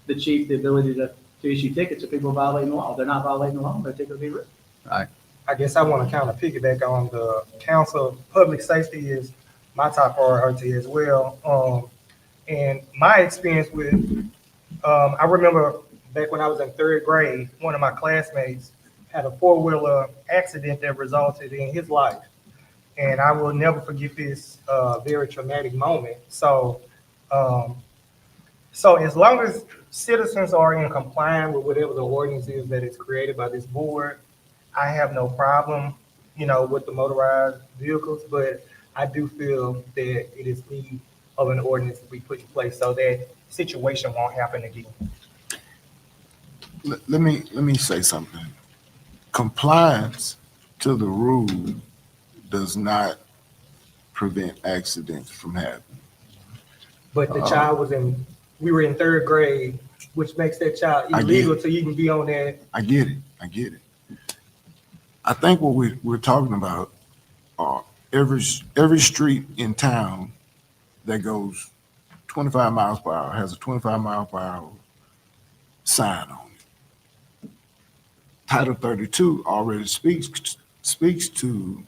the chief the ability to issue tickets if people are violating the law. If they're not violating the law, their ticket will be written. I guess I want to kind of piggyback on the council. Public safety is my top priority as well. And my experience with, I remember back when I was in third grade, one of my classmates had a four-wheeler accident that resulted in his life. And I will never forget this very traumatic moment. So as long as citizens are in compliance with whatever the ordinance is that is created by this board, I have no problem, with the motorized vehicles, but I do feel that it is need of an ordinance to be put in place so that situation won't happen again. Let me say something. Compliance to the rule does not prevent accidents from happening. But the child we were in third grade, which makes that child illegal to even be on that. I get it. I think what we're talking about are every street in town that goes 25 miles per hour has a 25 mile per hour sign on it. Title 32 already speaks to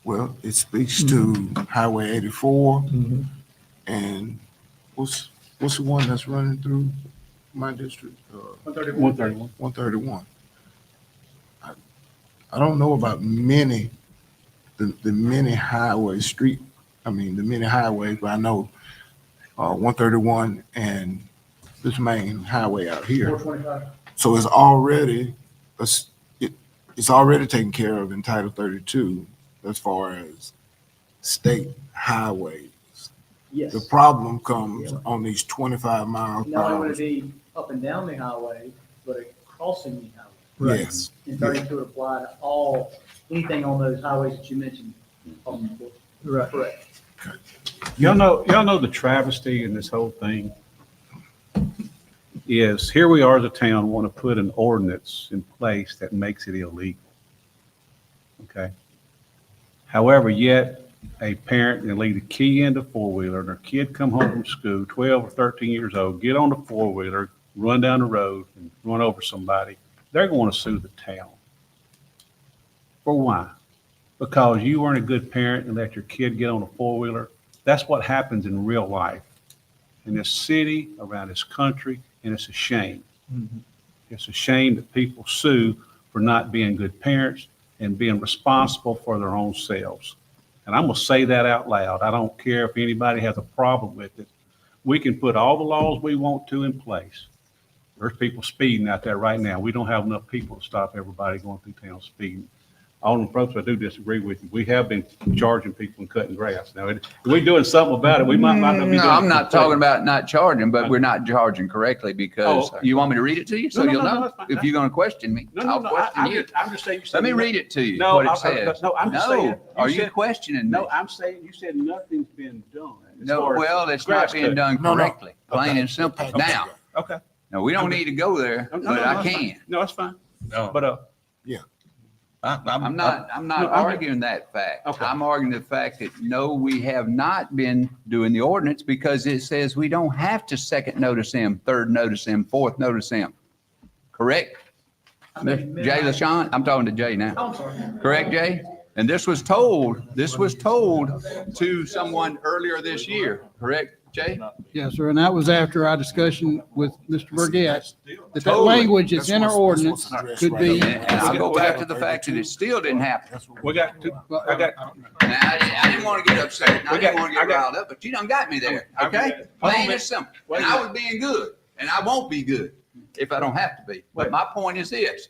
well, it speaks to Highway 84 and what's the one that's running through my district? 131. 131. I don't know about the many highways, the many highways, but I know 131 and this main highway out here. 425. So it's already taken care of in Title 32 as far as state highways. Yes. The problem comes on these 25 miles per Not hour. only be up and down the highway, but crossing the highway. Yes. And 32 would apply to anything on those highways that you mentioned. Right. Correct. Y'all know the travesty in this whole thing is here we are as a town want to put an ordinance in place that makes it illegal. Okay. However, yet a parent can leave the key in the four-wheeler and their kid come home from school, 12 or 13 years old, get on the four-wheeler, run down the road and run over somebody. They're going to sue the town. For why? Because you weren't a good parent and let your kid get on a four-wheeler. That's what happens in real life in this city, around this country, and it's a shame. It's a shame that people sue for not being good parents and being responsible for their own selves. And I'm going to say that out loud. I don't care if anybody has a problem with it. We can put all the laws we want to in place. There's people speeding out there right now. We don't have enough people to stop everybody going through town speeding. All them folks, I do disagree with you. We have been charging people and cutting grass. Now, if we're doing something about it, we might not be doing. No, I'm not talking about not charging, but we're not charging correctly because you want me to read it to you so No, you'll no, know? that's fine. If you're going to question me, I'll question you. I'm just saying. Let me read it to you, No, what it says. No, I'm just saying. Are you questioning me? No, I'm saying you said nothing's been done. as No, far as well, it's grass not being cutting. done No, no. correctly, plain and simple. Now, Okay. no, we don't need to go there, No, but I can. No, that's fine. No. But, I'm not No, arguing that fact. Okay. I'm arguing the fact that, no, we have not been doing the ordinance because it says we don't have to second notice them, third notice them, fourth notice them. Correct? Jay LaShawn, I'm talking to Jay now. I'm sorry. Correct, Jay? And this was told to someone earlier this year, correct, Jay? Yes, sir, and that was after our discussion with Mr. Burgett, that Totally. language is in our ordinance could be. And I'll go back to the fact that it still didn't happen. we got two, I got, Now, I didn't want to get upset. I didn't want to get riled up, but you done got me there, okay? Plain and simple. And I was being good, and I won't be good if I don't have to be. But my point is this.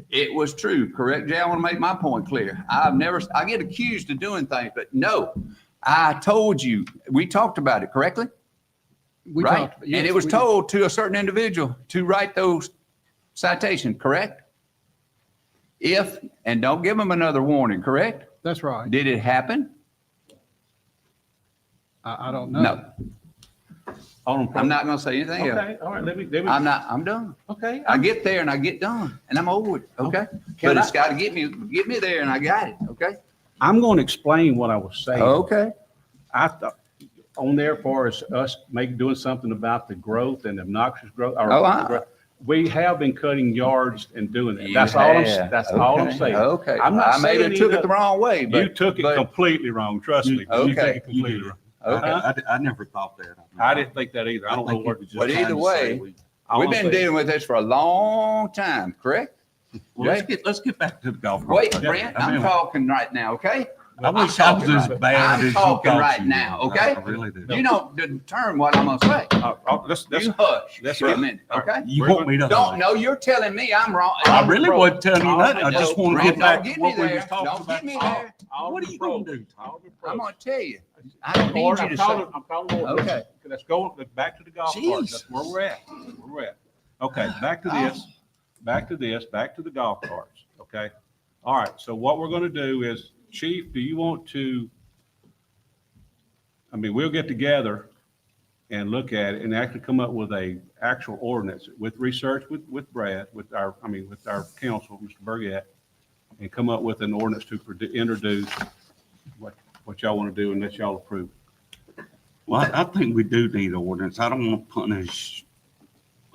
It was true, correct, Jay? I want to make my point clear. I get accused of doing things, but no, I told you, we talked about it correctly, We right? talked, yes, And it was we- told to a certain individual to write those citations, correct? And don't give them another warning, correct? That's right. Did it happen? I don't know. No, Alderman I'm not gonna say anything else. Okay, all right, let me, I'm done. okay. I get there and I get done and I'm over it, okay? Can But it's I- gotta get me there and I got it, okay? I'm going to explain what I was saying. Okay. I thought, on there for us doing something about the growth and obnoxious growth. or Oh, the growth. We have been cutting yards and doing that. You That's all have. that's all I'm Okay, saying. Okay. I'm not I maybe saying took it either- the wrong way, but. You took it but- completely wrong, trust me. You Okay. took it completely wrong. Okay. I never thought that. I didn't think that either. I don't know think what. you were just But trying either to way, say we've been dealing with this for a long time, correct? Well, let's get back to the golf course. Wait, Brent, I'm talking right now, okay? I wish I was as bad as you talking thought right you now, were. okay? I really do. You don't determine what I'm gonna say. You hush that's for a right. minute, okay? You want me to? Don't, no, you're telling me I'm wrong. I really wasn't telling you nothing. I just want to Brent, get back don't to get me what we there. was talking Don't about. get me there. What are you gonna do? I'm gonna tell you. I don't need you to say. I'm calling order. Okay. Let's go back to the golf cart. That's where we're at. Where we're at. Okay, back to this, back to the golf carts, okay? All right, so what we're gonna do is, Chief, do you want to, we'll get together and look at it and actually come up with a actual ordinance with research with Brad, with our council, Mr. Burgett, and come up with an ordinance to introduce what y'all want to do and let y'all approve. Well, I think we do need an ordinance. I don't want to punish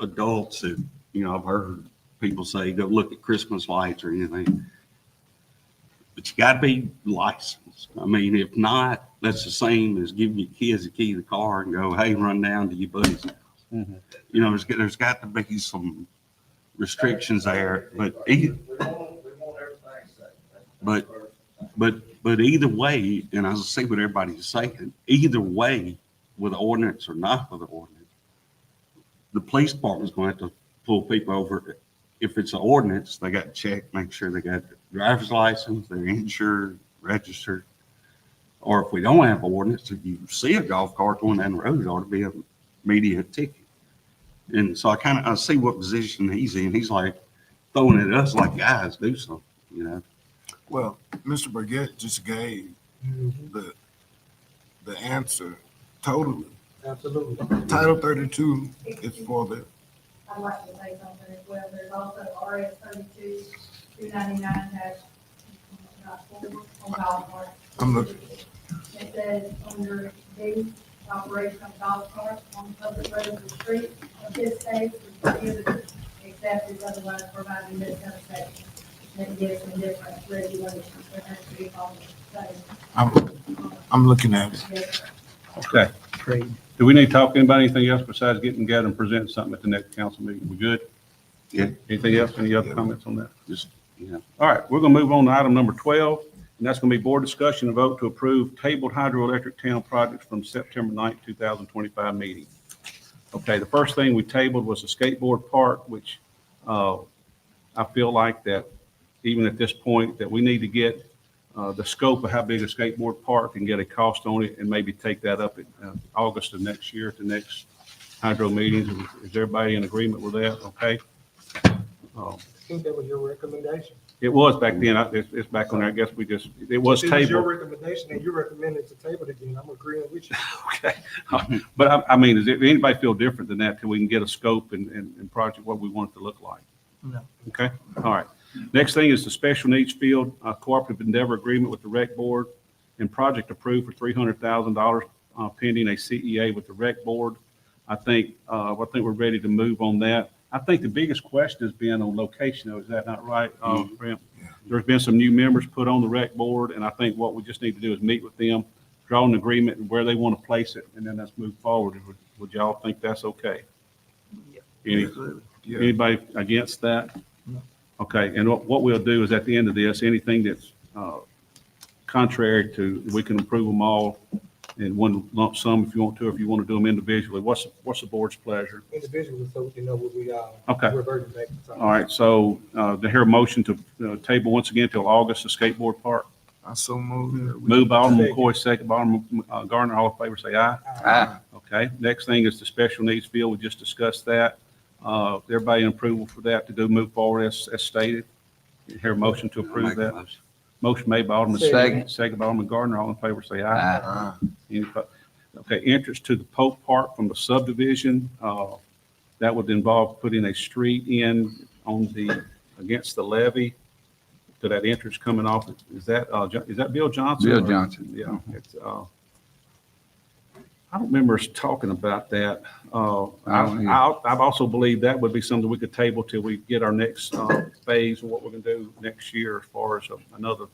adults that, I've heard people say, go look at Christmas lights or anything. But you gotta be licensed. If not, that's the same as giving your kids a key to the car and go, hey, run down to your buddy's house. Mm-hmm. There's got to be some restrictions there, but either way, and as I see what everybody's saying, either way, with an ordinance or not with an ordinance, the police department's going to have to pull people over. If it's an ordinance, they got to check, make sure they got the driver's license, they're insured, registered. Or if we don't have an ordinance, if you see a golf cart going down the road, it ought to be an immediate ticket. And so I see what position he's in. He's like throwing it at us like, guys, do something, Well, Mr. Burgett just gave the answer totally. Absolutely. Title 32 is for the, I'd like to say something as well. There's also RS 32-299-4 on golf carts. I'm looking. It says under D, operation of golf carts on public roads and streets of this state is prohibited except as otherwise providing this section. That gives some different regulations that have to be followed. I'm looking at it. Yes, sir. Okay. Great. Do we need to talk to anybody, anything else besides getting together and presenting something at the next council meeting? We good? Yeah. Anything else? Any other comments on that? Just, All right, we're gonna move on to item number 12, and that's gonna be board discussion and vote to approve tabled hydroelectric town projects from September 9th, 2025 meeting. Okay, the first thing we tabled was the skateboard park, which I feel like that even at this point that we need to get the scope of how big a skateboard park and get a cost on it and maybe take that up in August of next year at the next hydro meetings. Is everybody in agreement with that? Okay. I think that was your recommendation. It was back then. It's back on there. I guess it was If it was your tabled. recommendation and you recommended to table it again, I'm agreeing with you. Okay. But does anybody feel different than that till we can get a scope and project what we want it to look like? No. Okay. All right. Next thing is the special needs field cooperative endeavor agreement with the rec board and project approved for $300,000 pending a CEA with the rec board. I think we're ready to move on that. I think the biggest question has been on location, though. Is that not right, Brent? There's been some new members put on the rec board, and I think what we just need to do is meet with them, draw an agreement and where they want to place it, and then let's move forward. Would y'all think that's okay? Anybody against that? No. Okay, and what we'll do is at the end of this, anything that's contrary to, we can approve them all in one lump sum if you want to, if you want to do them individually. What's the board's pleasure? Individually, so we can know what we are. Okay. Reverting back to time. All right, so to hear a motion to table once again till August, the skateboard park. I so moved. Moved by Alderman McCoy, second by Alderman Gardner. All in favor, say aye. Aye. Okay, next thing is the special needs field. We just discussed that. Everybody in approval for that to move forward as stated? Hear a motion to approve that? Motion made by Alderman Second. Second by Alderman Gardner. All in favor, say aye. Aye. Any opposed? Okay, entrance to the Pope Park from the subdivision. That would involve putting a street in on against the levee to that entrance coming off. Is that Bill Johnson? Bill Johnson. Yeah. It's, I don't remember us talking about that. I've also believed that would be something we could table till we get our next phase of what we're gonna do next year as far as another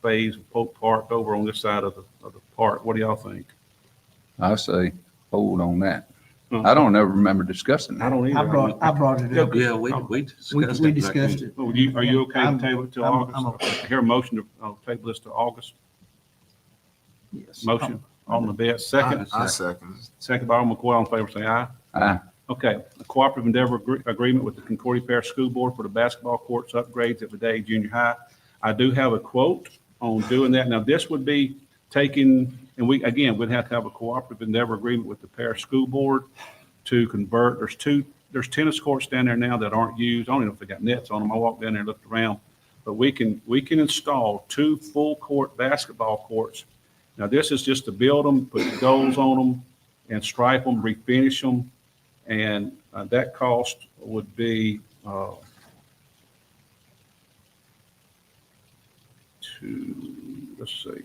phase of Pope Park over on this side of the park. What do y'all think? I say hold on that. I don't ever remember discussing I that. don't either. I brought it up. Yeah, we discussed it. We discussed it. Are you okay to table it till August? I hear a motion to table this to August. Yes. Motion, Alderman Best, second. I second. Second by Alderman McCoy, all in favor, say aye. Aye. Okay, a cooperative endeavor agreement with the Concordia Parish School Board for the basketball courts upgrades at Vidalia Junior High. I do have a quote on doing that. Now, this would be taking, and we'd have to have a cooperative endeavor agreement with the Parish School Board to convert. There's tennis courts down there now that aren't used. I don't even know if they got nets on them. I walked down there and looked around, but we can install 2 full court basketball courts. Now, this is just to build them, put the goals on them, and stripe them, refinish them, and that cost would be let's see.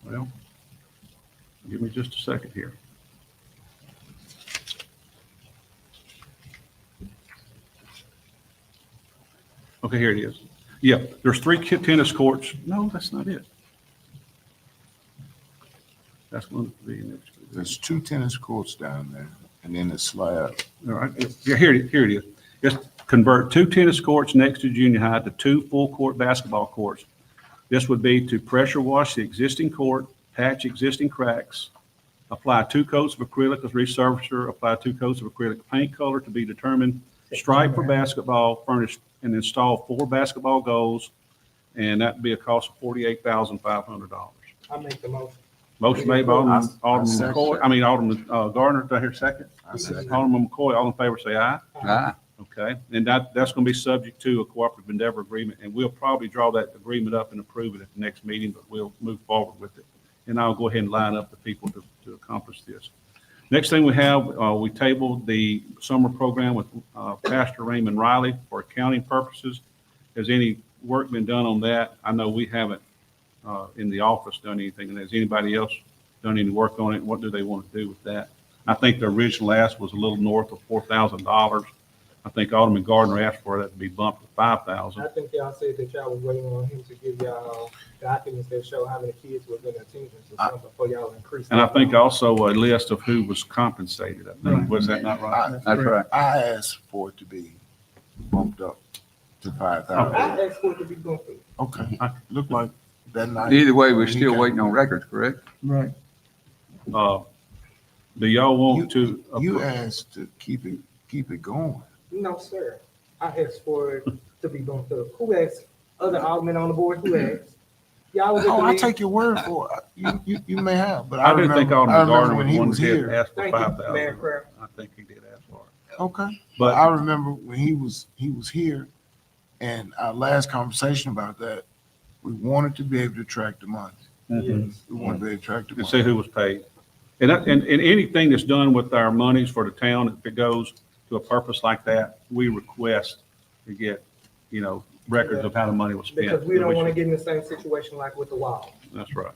Well, give me just a second here. Okay, here it is. Yeah, there's 3 tennis courts. No, that's not it. That's going to be next. There's 2 tennis courts down there and then a slab. All right, yeah, here it is. Just convert 2 tennis courts next to junior high to 2 full court basketball courts. This would be to pressure wash the existing court, patch existing cracks, apply 2 coats of acrylic as resurfacer, apply 2 coats of acrylic paint color to be determined, stripe for basketball, furnish and install 4 basketball goals, and that'd be a cost of $48,500. I make the motion. Motion made by Alderman second. McCoy, Alderman Gardner, do I hear second? I second. Alderman McCoy, all in favor, say aye. Aye. Okay, and that's going to be subject to a cooperative endeavor agreement, and we'll probably draw that agreement up and approve it at the next meeting, but we'll move forward with it. And I'll go ahead and line up the people to accomplish this. Next thing we have, we tabled the summer program with Pastor Raymond Riley for accounting purposes. Has any work been done on that? I know we haven't in the office done anything. And has anybody else done any work on it? What do they want to do with that? I think the original ask was a little north of $4,000. I think Alderman Gardner asked for that to be bumped to $5,000. I think y'all said that y'all was waiting on him to give y'all documents that show how many kids was in attendance or something before y'all increased. And I think also a list of who was compensated. I think, was that not right? That's right. I asked for it to be bumped up to 5,000. I asked for it to be bumped up. Okay, look like that night. Either way, we're still waiting on records, correct? Right. Do y'all want to? You asked to keep it going. No, sir. I asked for it to be bumped up. Who asked? Other aldermen on the board, who asked? Y'all was at the Oh, I meeting. take your word for it. You may have, but I didn't think Alderman Gardner when was he one was that did here. ask for Thank you, 5,000. Mayor Crab. I think he did ask for it. Okay, But but I remember when he was here, and our last conversation about that, we wanted to be able to track the money. Mhm. We wanted to be able to track the And money. see who was paid. And anything that's done with our monies for the town, if it goes to a purpose like that, we request to get, records of how the money was spent. Because we don't want to get in the same situation like with the wall. That's right.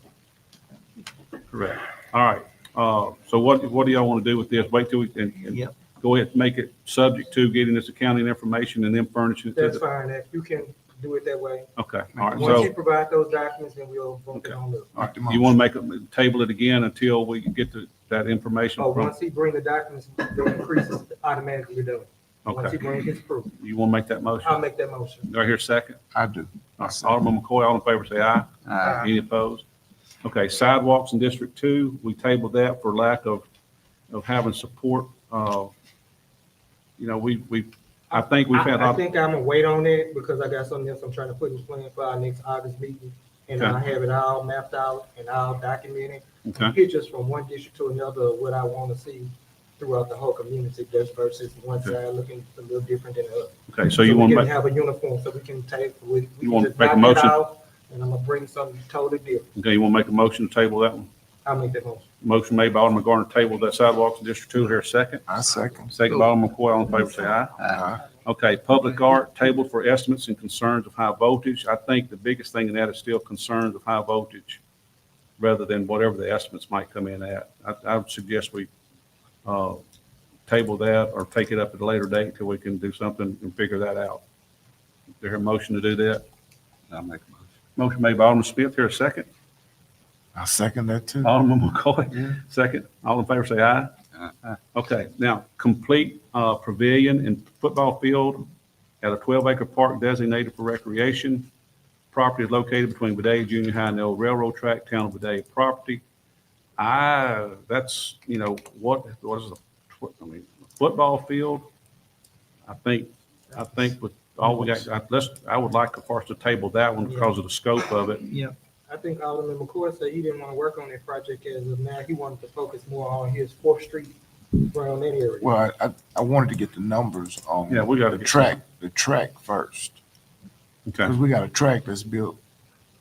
Correct. All right. So what do y'all want to do with this? Wait till we, and Yep. go ahead and make it subject to getting this accounting information and then furnishing it to That's the. fine. If you can do it that way. Okay. All right. Once So, you provide those documents, then we'll bump it on up. all right, you want to table it again until we get that information Oh, from, once he bring the documents, the increase is automatically done. Once he okay. brings his proof, You want to make that motion? I'll make that motion. Do I hear a second? I do. All right, Alderman McCoy, all in favor, say aye. Aye. Any opposed? Okay, sidewalks in District 2, we tabled that for lack of having support. I think we've had. I think I'm gonna wait on it because I got something else I'm trying to put in plan for our next August meeting. And Okay. I have it all mapped out and I'll document it. Okay. Pictures from one district to another, of what I want to see throughout the whole community, just versus one Okay. side looking a little different than the other. Okay, so you want we to can make, have a uniform, so we can take, we You can want just to make a knock it motion? out and I'm gonna bring something totally different. Okay, you want to make a motion to table that one? I'll make that motion. Motion made by Alderman Garner, table that sidewalks in District 2, here a second. I second. Second by Alderman McCoy, all in favor, say aye. Aye. Okay, public art, tabled for estimates and concerns of high voltage. I think the biggest thing in that is still concerns of high voltage, rather than whatever the estimates might come in at. I would suggest we table that or take it up at a later date until we can do something and figure that out. Is there a motion to do that? I'll make a motion. Motion made by Alderman Smith, here a second. I second that too. Alderman McCoy, second. All in favor, say aye. Aye. Okay, now, complete pavilion and football field at a 12-acre park designated for recreation. Property is located between Vidalia Junior High and the old railroad track, town of Vidalia property. That's, what is football field? I think with all we got, I would like for us to table that one because of the scope of it. I think Alderman McCoy said he didn't want to work on that project as of now. He wanted to focus more on his 4th Street, around that area. Well, I wanted to get the numbers on Yeah, we got to the track first. Okay, Because we got a track that's built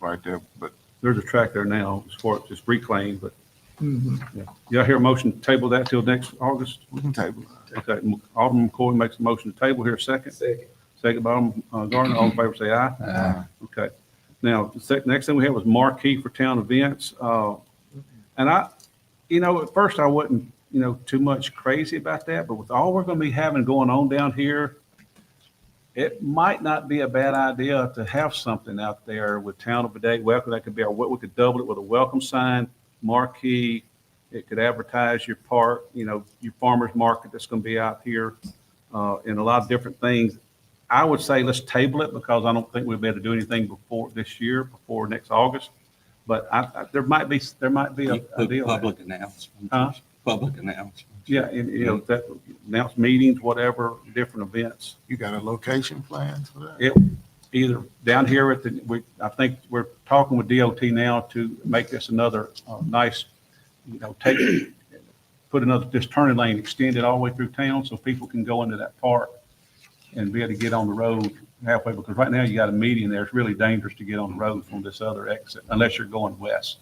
right there, but there's a track there now, as far as it's reclaimed, but Mhm. y'all hear a motion to table that till next August? we can table it. Okay, Alderman McCoy makes a motion to table, here a second. Second. Second by Alderman Gardner, all in favor, say aye. Aye. Okay. Now, the next thing we have was marquee for town events. And at first I wasn't, too much crazy about that, but with all we're going to be having going on down here, it might not be a bad idea to have something out there with town of Vidalia. Welcome, that could be we could double it with a welcome sign, marquee. It could advertise your park, your farmer's market that's going to be out here, and a lot of different things. I would say let's table it because I don't think we'll be able to do anything before next August. But there might be a deal. Public announcements. Huh? Public announcements. Yeah, and that announce meetings, whatever, different events. You got a location plan for that? It either down here I think we're talking with DOT now to make this another nice, put another, this turning lane, extend it all the way through town so people can go into that park and be able to get on the road halfway, because right now you got a median there. It's really dangerous to get on the road from this other exit unless you're going west.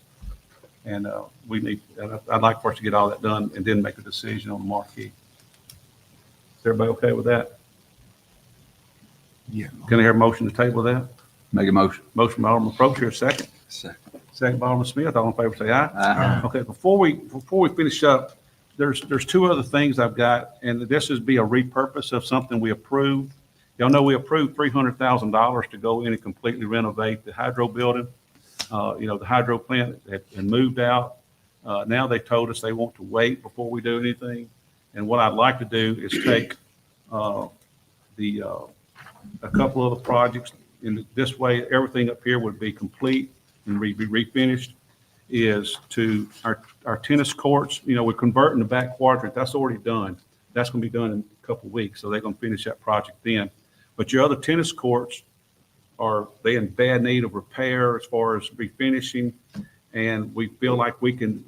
And I'd like for us to get all that done and then make a decision on the marquee. Is everybody okay with that? Yeah. Can I hear a motion to table that? Make a motion. Motion by Alderman Probst, here a second. Second. Second by Alderman Smith, all in favor, say aye. Aye. Okay, before we finish up, there's two other things I've got, and this is be a repurpose of something we approved. Y'all know we approved $300,000 to go in and completely renovate the hydro building. The hydro plant had moved out. Now they told us they want to wait before we do anything. And what I'd like to do is take a couple of the projects, and this way everything up here would be complete and be refinished, is to our tennis courts. We're converting the back quadrant. That's already done. That's going to be done in a couple of weeks. So they're going to finish that project then. But your other tennis courts they in bad need of repair as far as refinishing. And we feel like we can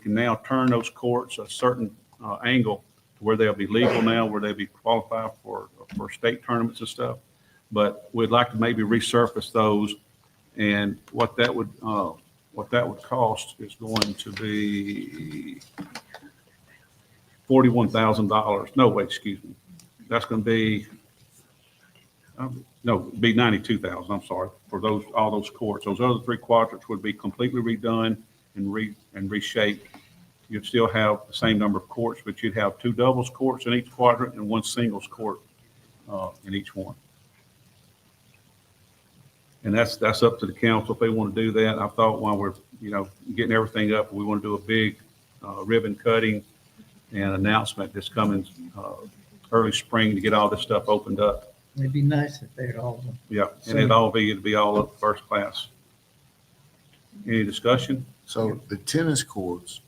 now turn those courts a certain angle to where they'll be legal now, where they'll be qualified for state tournaments and stuff. But we'd like to maybe resurface those. And what that would cost is going to be $41,000. No, wait, excuse me. That's going to be, it'd be $92,000. I'm sorry, for all those courts. Those other three quadrants would be completely redone and reshaped. You'd still have the same number of courts, but you'd have 2 doubles courts in each quadrant and 1 singles court in each one. And that's up to the council if they want to do that. I thought while we're, getting everything up, we want to do a big ribbon cutting and announcement this coming early spring to get all this stuff opened up. It'd be nice if they'd all. Yeah, and it'd be all up first class. Any discussion? So the tennis courts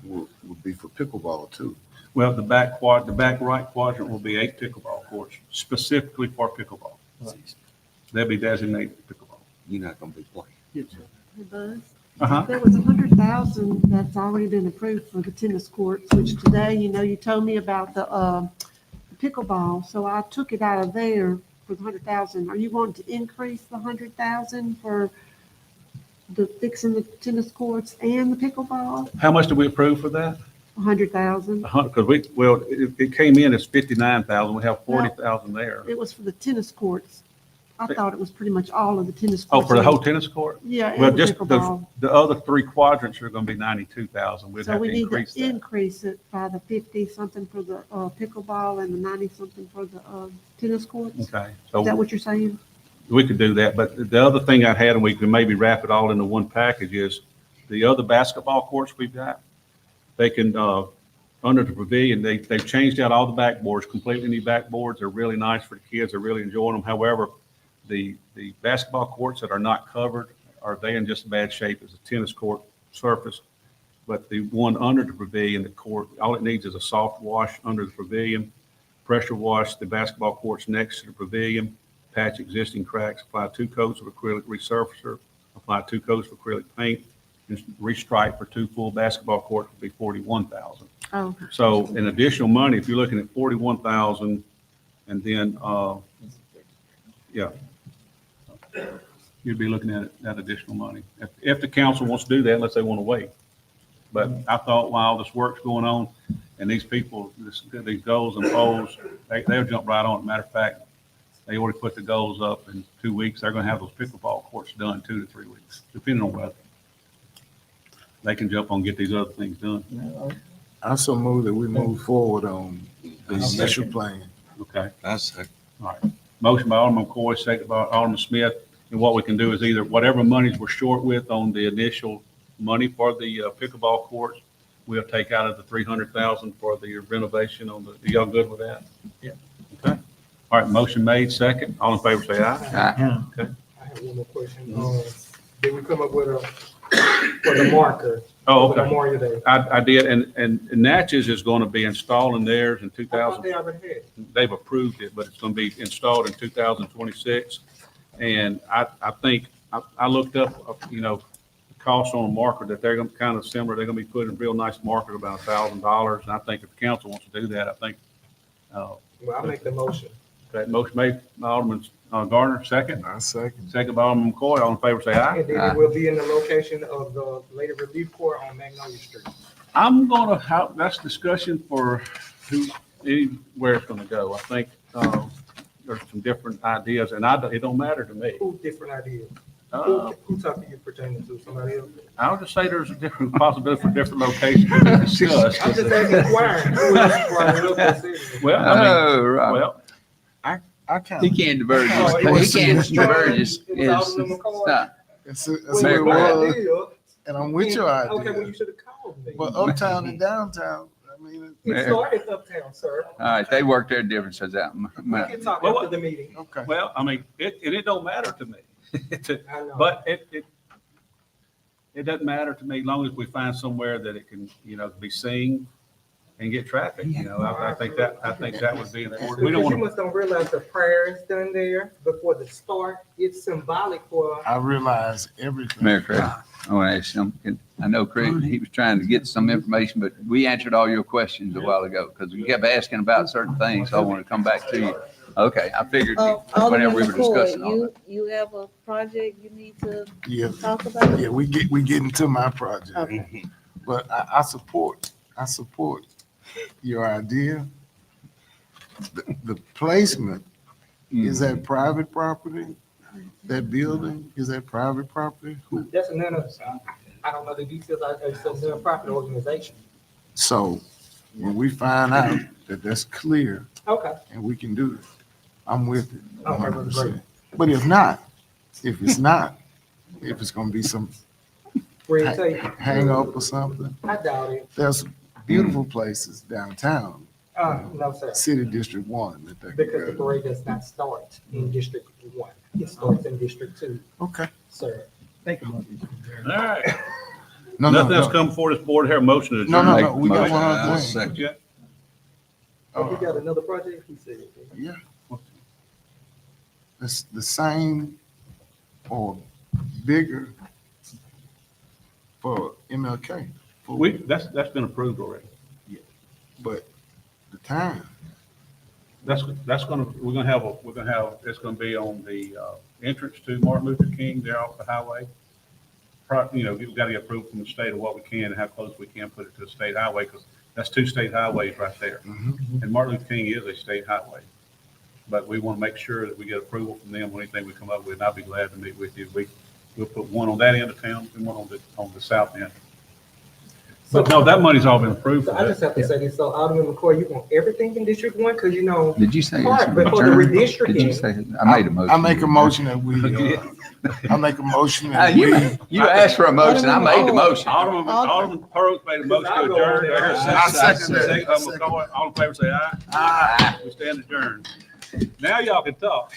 would be for pickleball too. Well, the back right quadrant will be 8 pickleball courts specifically for pickleball. They'll be designated pickleball. You're not going to be playing. Hey, Buzz, Uh-huh. there was 100,000 that's already been approved for the tennis courts, which today, you told me about the pickleball. So I took it out of there for the 100,000, are you wanting to increase the 100,000 for the fixing the tennis courts and the pickleball? How much did we approve for that? 100,000. Because it came in as 59,000. We have 40,000 there. It was for the tennis courts. I thought it was pretty much all of the tennis Oh, courts. for the whole tennis court? Yeah, Well, and the just pickleball. the other three quadrants are going to be 92,000. We'd So have we to need increase to that. increase it by the 50-something for the pickleball and the 90-something for the tennis courts. Okay, Is that so what you're saying? we could do that. But the other thing I had, and we could maybe wrap it all into one package, is the other basketball courts we've got. They can, under the pavilion, they've changed out all the backboards, completely new backboards. They're really nice for the kids. They're really enjoying them. However, the basketball courts that are not covered, are they in just as bad shape as the tennis court surface? But the one under the pavilion, the court, all it needs is a soft wash under the pavilion, pressure wash the basketball courts next to the pavilion, patch existing cracks, apply 2 coats of acrylic resurfacer, apply 2 coats of acrylic paint, and restripe for 2 full basketball courts would be 41,000. Oh, So in additional money, if you're looking at 41,000, and then, yeah, you'd be looking at that additional money. If the council wants to do that, unless they want to wait. But I thought while this work's going on, and these people, these goals and polls, they'll jump right on it. Matter of fact, they already put the goals up in 2 weeks. They're going to have those pickleball courts done 2 to 3 weeks, depending on weather. They can jump on and get these other things done. I so move that we move forward on the initial plan. Okay. That's it. All right. Motion by Alderman McCoy, second by Alderman Smith. And what we can do is either whatever monies we're short with on the initial money for the pickleball courts, we'll take out of the 300,000 for the renovation on the, y'all good with that? Yeah. Okay. All right, motion made, second. All in favor, say aye. Aye. Okay. I have one more question. Did we come up with for the marker? Oh, for okay. Memorial Day? I did, and Natchez is going to be installing theirs in I thought 2000. they already had. They've approved it, but it's going to be installed in 2026. And I think, I looked up, the cost on a marker that they're going to kind of similar. They're going to be putting a real nice marker about $1,000. And I think if the council wants to do that, I think. Well, I'll make the motion. Okay, motion made by Alderman Garner, second. I second. Second by Alderman McCoy. All in favor, say aye. And then it will be in the location of the Lady Relief Corps on Magnolia Street. I'm going to have, that's discussion for where it's going to go. I think there's some different ideas, and it don't matter to me. Who different ideas? Uh, Who talking you pertaining to? Somebody else? I'll just say there's a different possibility for different locations to be discussed. I'm just asking, inquiring. Who else brought it up and said it? Well, I mean, Oh, right. well, I kind He of, can't diverge Oh, it his, was- he can't diverge his, it was Alderman McCoy. stop. that's Well, Mayor what it Brown. was, idea. and I'm with your Okay, well, idea. you should have called me. But uptown and downtown, I mean, It started uptown, sir. All right, they work their differences out. We can talk Well, after the meeting. okay. well, I mean, it don't matter to me. I know. But it doesn't matter to me as long as we find somewhere that it can, be seen and get traffic, I think that would be important. We don't Because you want to, must don't realize the prayers done there before the start. It's symbolic for. I realize everything. Mayor Craig, I want to ask something. I know Craig, he was trying to get some information, but we answered all your questions a while ago because you kept asking about certain things. So I want to come back to you. Okay, I figured whenever we were discussing all that. You have a project you need to Yeah, talk about? yeah, we getting to my project. Okay. But I support your idea. The placement, is that private property? That building, is that private property? Who? That's another, I don't know the details. It's a nonprofit organization. So when we find out that that's clear Okay. and we can do it, I'm with it Okay, 100%. But if not, if it's gonna be some Red tape. hang up or something, I doubt it. there's beautiful places downtown, No, sir. City District 1 that they can Because the go. parade does not start in District 1. It starts in District 2, Okay. sir. Think about it. all right. No, Nothing else no, come before this board, here, motion to no, adjourn. no, we got Motion. one other I'll thing. second. Yeah. Oh, we got another project? He said. Yeah. It's the same or bigger for MLK. That's been approved already. But the time, we're gonna have, it's gonna be on the, entrance to Martin Luther King there off the highway. You know, we've got to get approval from the state of what we can and how close we can put it to a state highway, because that's two state highways right there. And Martin Luther King is a state highway. But we want to make sure that we get approval from them on anything we come up with, and I'll be glad to meet with you. We'll put one on that end of town and one on the south end. But no, that money's all been approved So for I that. just have to say this, so Alderman McCoy, you want everything in District 1? Because, you know, Did you say? Part, but for the adjourn? redistricting- Did you say, I made a motion. I make a motion that we, I make a motion that we. You asked for a motion, I made the motion. Alderman Pearl made a motion to adjourn. Do I hear a I second that. Second, McCoy. All in favor, say aye. Aye. We stand adjourned. Now y'all can talk.